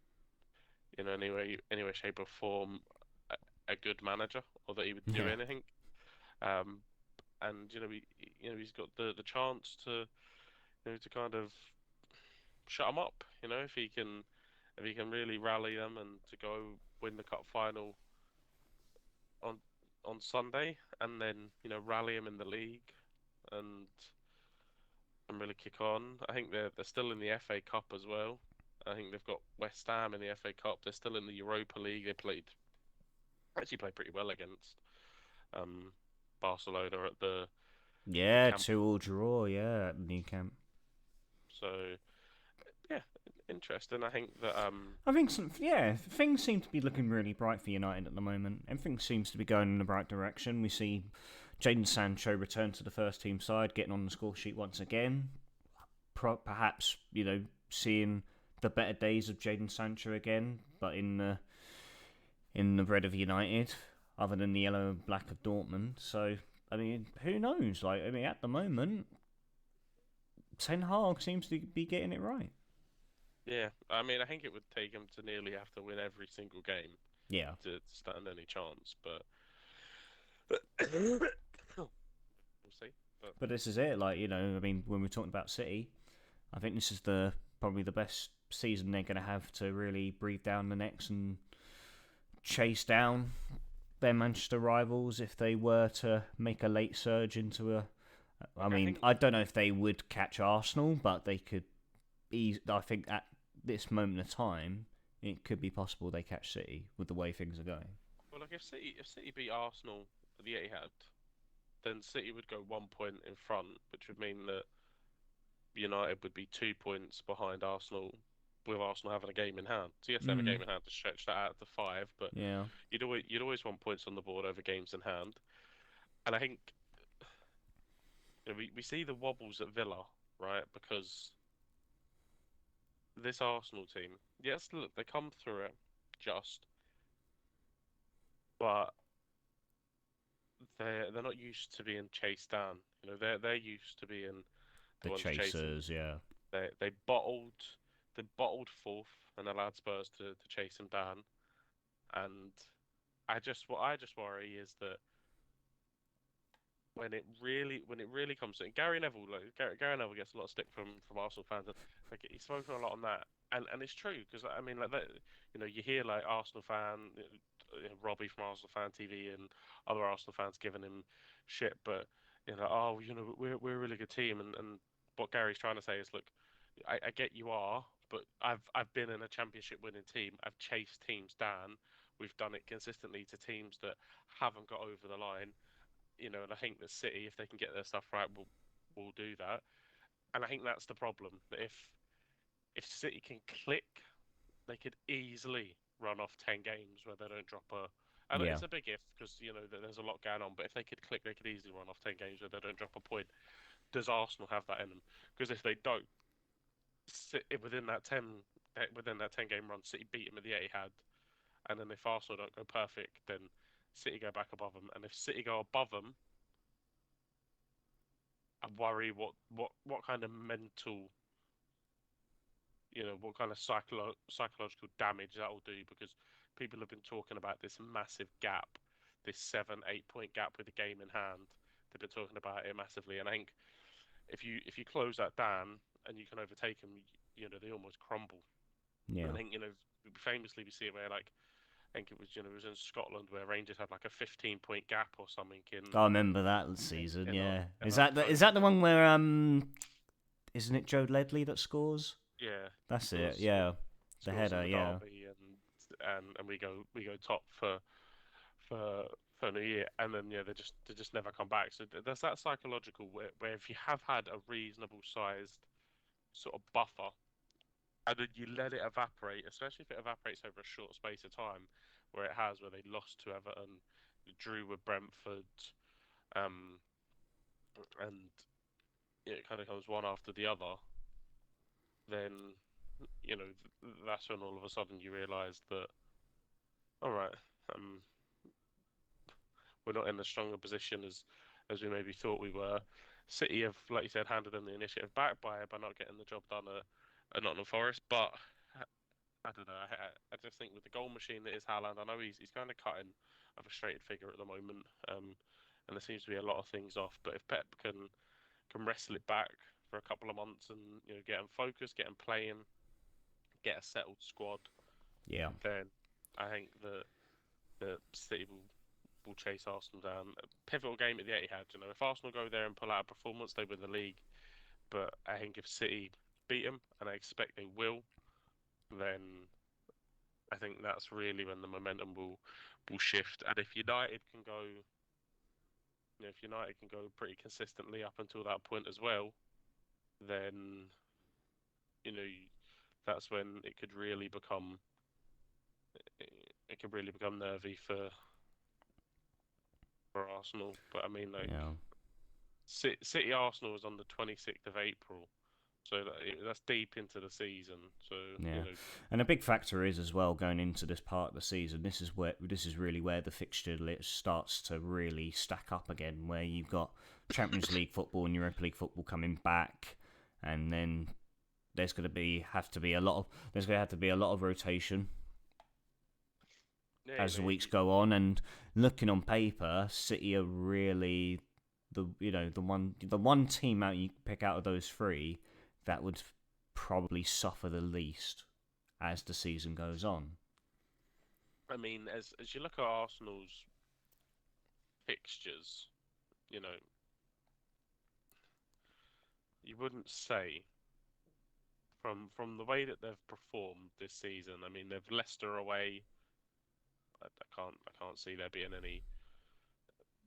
any way, shape or form a good manager or that he would do yeah, anything. Um, and he's got the chance to kind of shut them up. If he can really rally them and to go win the cup final on on Sunday, and then rally them in the league and really kick on. I think they're still in the FA Cup as well. I think they've got West Ham in the FA Cup. They're still in the Europa League. They actually played pretty well against um, Barcelona at the yeah. camp. 2-2 draw. Yeah, at Nou Camp. So yeah, interesting. I think that I think things seem to be looking really bright for United at the moment. Everything seems to be going in the right direction. We see Jadon Sancho return to the first team side, getting on the score sheet once again. Perhaps seeing the better days of Jadon Sancho again, but in the red of United, other than the yellow and black of Dortmund. So I mean, who knows? At the moment, Ten Hag seems to be getting it right. yeah, I mean, I think it would take him to nearly have to win every single game Yeah. to stand any chance, but we'll see. But But this is it. When we're talking about City, I think this is probably the best season they're going to have to really breathe down the necks and chase down their Manchester rivals if they were to make a late surge into a. I like, I mean, think I don't know if they would catch Arsenal, but they could. I think at this moment of time, it could be possible they catch City with the way things are going. well, like if City beat Arsenal at the Etihad, then City would go 1 point in front, which would mean that United would be 2 points behind Arsenal, with Arsenal having a game in hand. So yes, they have a Mm, game in hand to stretch that out to five, but yeah. you'd always want points on the board over games in hand. And I think we see the wobbles at Villa, right? Because this Arsenal team, yes, look, they come through it just, but they're not used to being chased down. They're used to being the The ones chasing. Chasers, yeah. They bottled fourth and allowed Spurs to chase them down. And what I just worry is that when it really comes to it, Gary Neville, Gary Neville gets a lot of stick from Arsenal fans. And, like, he's spoken a lot on that, and it's true because I mean, like that, you hear like Arsenal fan, Robbie from Arsenal Fan TV and other Arsenal fans giving him shit, but oh, we're a really good team, and what Gary's trying to say is, look, I get you are, but I've been in a championship winning team. I've chased teams down. We've done it consistently to teams that haven't got over the line. And I think that City, if they can get their stuff right, will do that. And I think that's the problem. That if City can click, they could easily run off 10 games where they don't drop a. And Yeah. it's a big if because there's a lot going on. But if they could click, they could easily run off 10 games where they don't drop a point. Does Arsenal have that in them? Because if they don't, within that 10 game run, City beat them at the Etihad, and then if Arsenal don't go perfect, then City go back above them, and if City go above them, I worry what kind of mental, what kind of psychological damage that will do, because people have been talking about this massive gap, this 7-8 point gap with the game in hand. They've been talking about it massively, and I think if you close that down and you can overtake them, they almost crumble. And Yeah. I think famously we see it where, like, I think it was in Scotland where Rangers had like a 15-point gap or something I remember that season. in Yeah. in Is that October. is that the one where isn't it Joe Ledley that scores? Yeah, That's it. scores Yeah. The scores in header. the Yeah. derby, and we go top for for New Year, and then they just never come back. So there's that psychological where if you have had a reasonable sized sort of buffer, and then you let it evaporate, especially if it evaporates over a short space of time, where they lost to Everton, drew with Brentford, um, and it kind of comes one after the other, then that's when all of a sudden you realise that, all right, we're not in as strong a position as we maybe thought we were. City have, like you said, handed them the initiative back by not getting the job done at Nottingham Forest, but I don't know. I just think with the goal machine that is Haaland, I know he's kind of cutting a frustrated figure at the moment, and there seems to be a lot of things off. But if Pep can wrestle it back for a couple of months and get him focused, get him playing, get a settled squad, then I think that City will chase Arsenal down. A pivotal game at the Etihad. If Arsenal go there and pull out a performance, they win the league. But I think if City beat them, and I expect they will, then I think that's really when the momentum will shift. And if United can go, pretty consistently up until that point as well, then that's when it could really become nervy for Arsenal. But I mean, City Arsenal was on the 26th of April. So that's deep into the season. So and a big factor is as well going into this part of the season. This is really where the fixture list starts to really stack up again. Where you've got Champions League football and Europa League football coming back, and then there's going to have to be a lot of rotation as the weeks go on. And looking on paper, City are really the one team out you pick out of those three that would probably suffer the least as the season goes on. I mean, as you look at Arsenal's fixtures, you wouldn't say from the way that they've performed this season. I mean, they've Leicester away. I can't see there being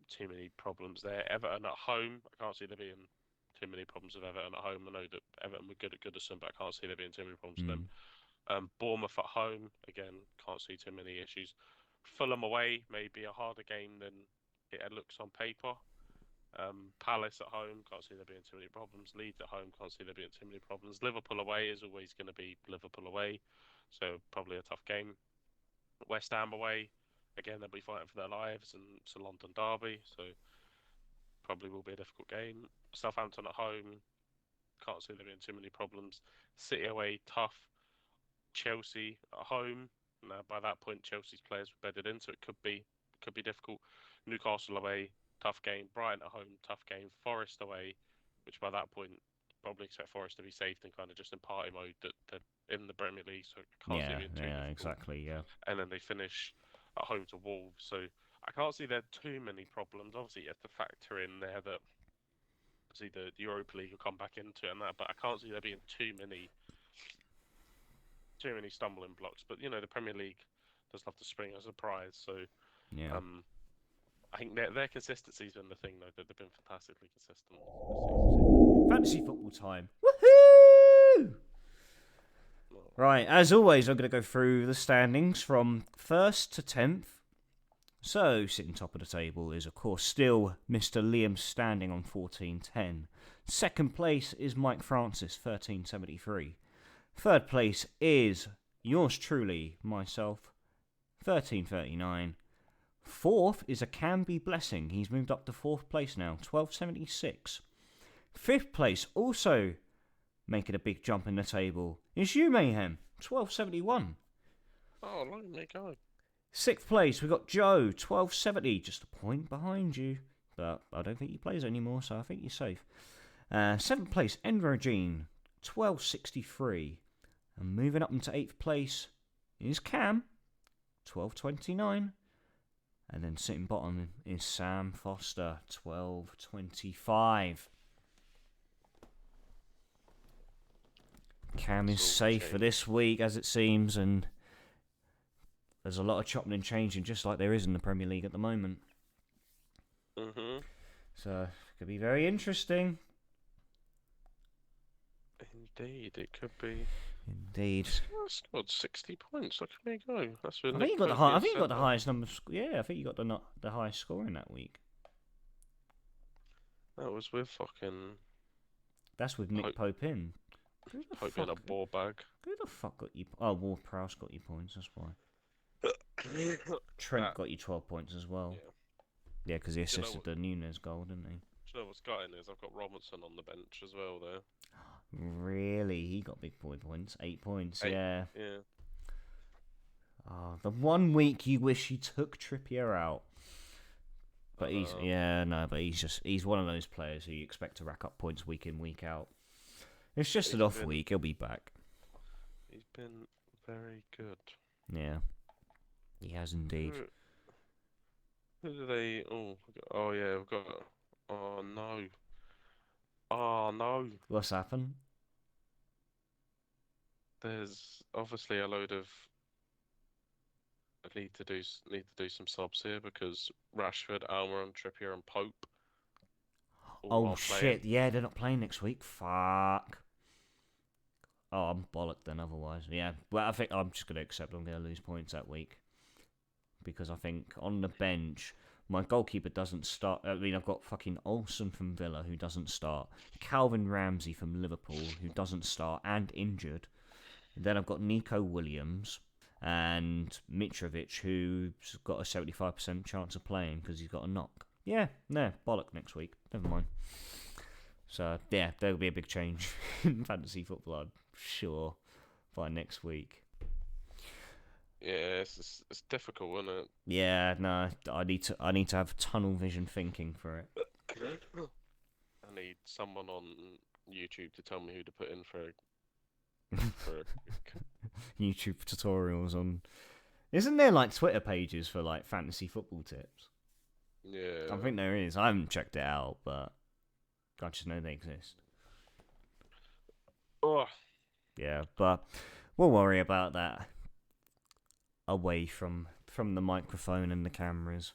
too many problems there. Everton at home, I can't see there being too many problems with Everton at home. I know that Everton were good at Goodison, but I can't see there being too many problems with them. Bournemouth at home, again, can't see too many issues. Fulham away may be a harder game than it looks on paper. Palace at home, can't see there being too many problems. Leeds at home, can't see there being too many problems. Liverpool away is always going to be Liverpool away, so probably a tough game. West Ham away, again, they'll be fighting for their lives, and it's a London derby, so probably will be a difficult game. Southampton at home, can't see there being too many problems. City away, tough. Chelsea at home, now by that point Chelsea's players were bedded in, so it could be difficult. Newcastle away, tough game. Brighton at home, tough game. Forest away, which by that point probably expect Forest to be safe and kind of just in party mode that in the Premier League, so can't see it being too difficult. Exactly, And then they finish at home to Wolves, so I can't see there too many problems. Obviously, you have to factor in there that the Europa League will come back into it and that, but I can't see there being too many stumbling blocks. But the Premier League does love to spring a surprise, so I think their consistency's been the thing, though. That they've been fantastically consistent. Fantasy football time. Woohoo! Right, as always, I'm going to go through the standings from 1st to 10th. So, sitting top of the table is, of course, still Mr. Liam Standing on 1410. Second place is Mike Francis, 1373. Third place is yours truly, myself, 1339. Fourth is a Canby Blessing. He's moved up to 4th place now, 1276. 5th place, also making a big jump in the table, is you, Mayhem, 1271. Oh, let me go. 6th place, we've got Joe, 1270, just a point behind you. But I don't think he plays anymore, so I think you're safe. 7th place, Enrogene, 1263. And moving up into 8th place is Cam, 1229. And then sitting bottom is Sam Foster, 1225. Cam is safe for this week, as it seems, and there's a lot of chopping and changing, just like there is in the Premier League at the moment. So, it could be very interesting. Indeed, it could be. Indeed. That's got 60 points. Look at me go. That's I think you got the highest number. Yeah, I think you got the highest score in that week. That was with fucking That's with Nick Pope, Pope in. Who the Pope in a fuck? ball bag. Who the fuck got you? Oh, Ward-Prowse got you points. That's why. Trent That, got you 12 points as well. yeah. Yeah, because he Do you know assisted the Nunes goal, didn't he? Do you know what's gutting is I've got Robertson on the bench as well there. Really? He got big boy points. 8 points, 8, yeah. yeah. Oh, the 1 week you wish you took Trippier out. But he's one of those players who you expect to rack up points week in, week out. It's just an off week, he'll be back. He's been very good. Yeah. He has indeed. Who do they... Oh yeah, we've got... Oh no. Oh no. What's happened? There's obviously a load of... I need to do some subs here because Rashford, Almiron, Trippier and Pope all Oh aren't shit, playing. yeah, they're not playing next week. Fuck. Oh, I'm bollocked then otherwise. Yeah, well, I think I'm just going to accept I'm going to lose points that week. Because I think on the bench, my goalkeeper doesn't start. I mean, I've got fucking Olsen from Villa, who doesn't start. Calvin Ramsey from Liverpool, who doesn't start and injured. Then I've got Nico Williams and Mitrovic, who's got a 75% chance of playing because he's got a knock. Yeah, no, bollock next week. Never mind. So, yeah, there'll be a big change in fantasy football, I'm sure, by next week. Yeah, it's difficult, isn't it? Yeah, no, I need to have tunnel vision thinking for it. I need someone on YouTube to tell me who to put in for YouTube tutorials on. Isn't there like Twitter pages for like fantasy football tips? Yeah. I think there is. I haven't checked it out, but I just know they exist. Oh, Yeah, but we'll worry about that away from the microphone and the cameras.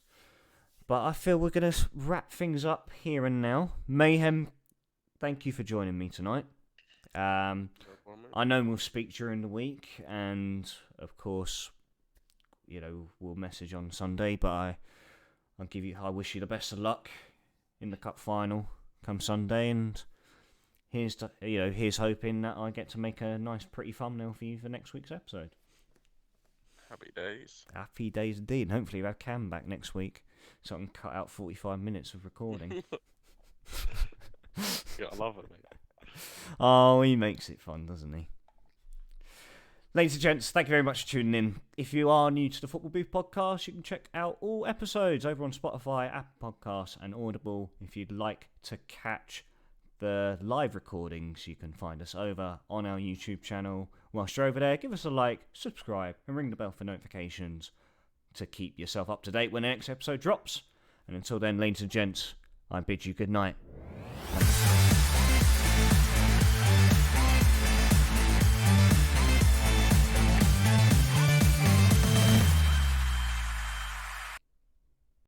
But I feel we're going to wrap things up here and now. Mayhem, thank you for joining me tonight. no problem, mate. I know we'll speak during the week, and of course, we'll message on Sunday. But I wish you the best of luck in the cup final come Sunday, and here's hoping that I get to make a nice, pretty thumbnail for you for next week's episode. Happy days. Happy days indeed. And hopefully we'll have Cam back next week, so I can cut out 45 minutes of recording. Yeah, I love it, mate. Oh, he makes it fun, doesn't he? Ladies and gents, thank you very much for tuning in. If you are new to the Football Booth podcast, you can check out all episodes over on Spotify, Apple Podcasts and Audible. If you'd like to catch the live recordings, you can find us over on our YouTube channel. Whilst you're over there, give us a like, subscribe and ring the bell for notifications to keep yourself up to date when the next episode drops. And until then, ladies and gents, I bid you good night.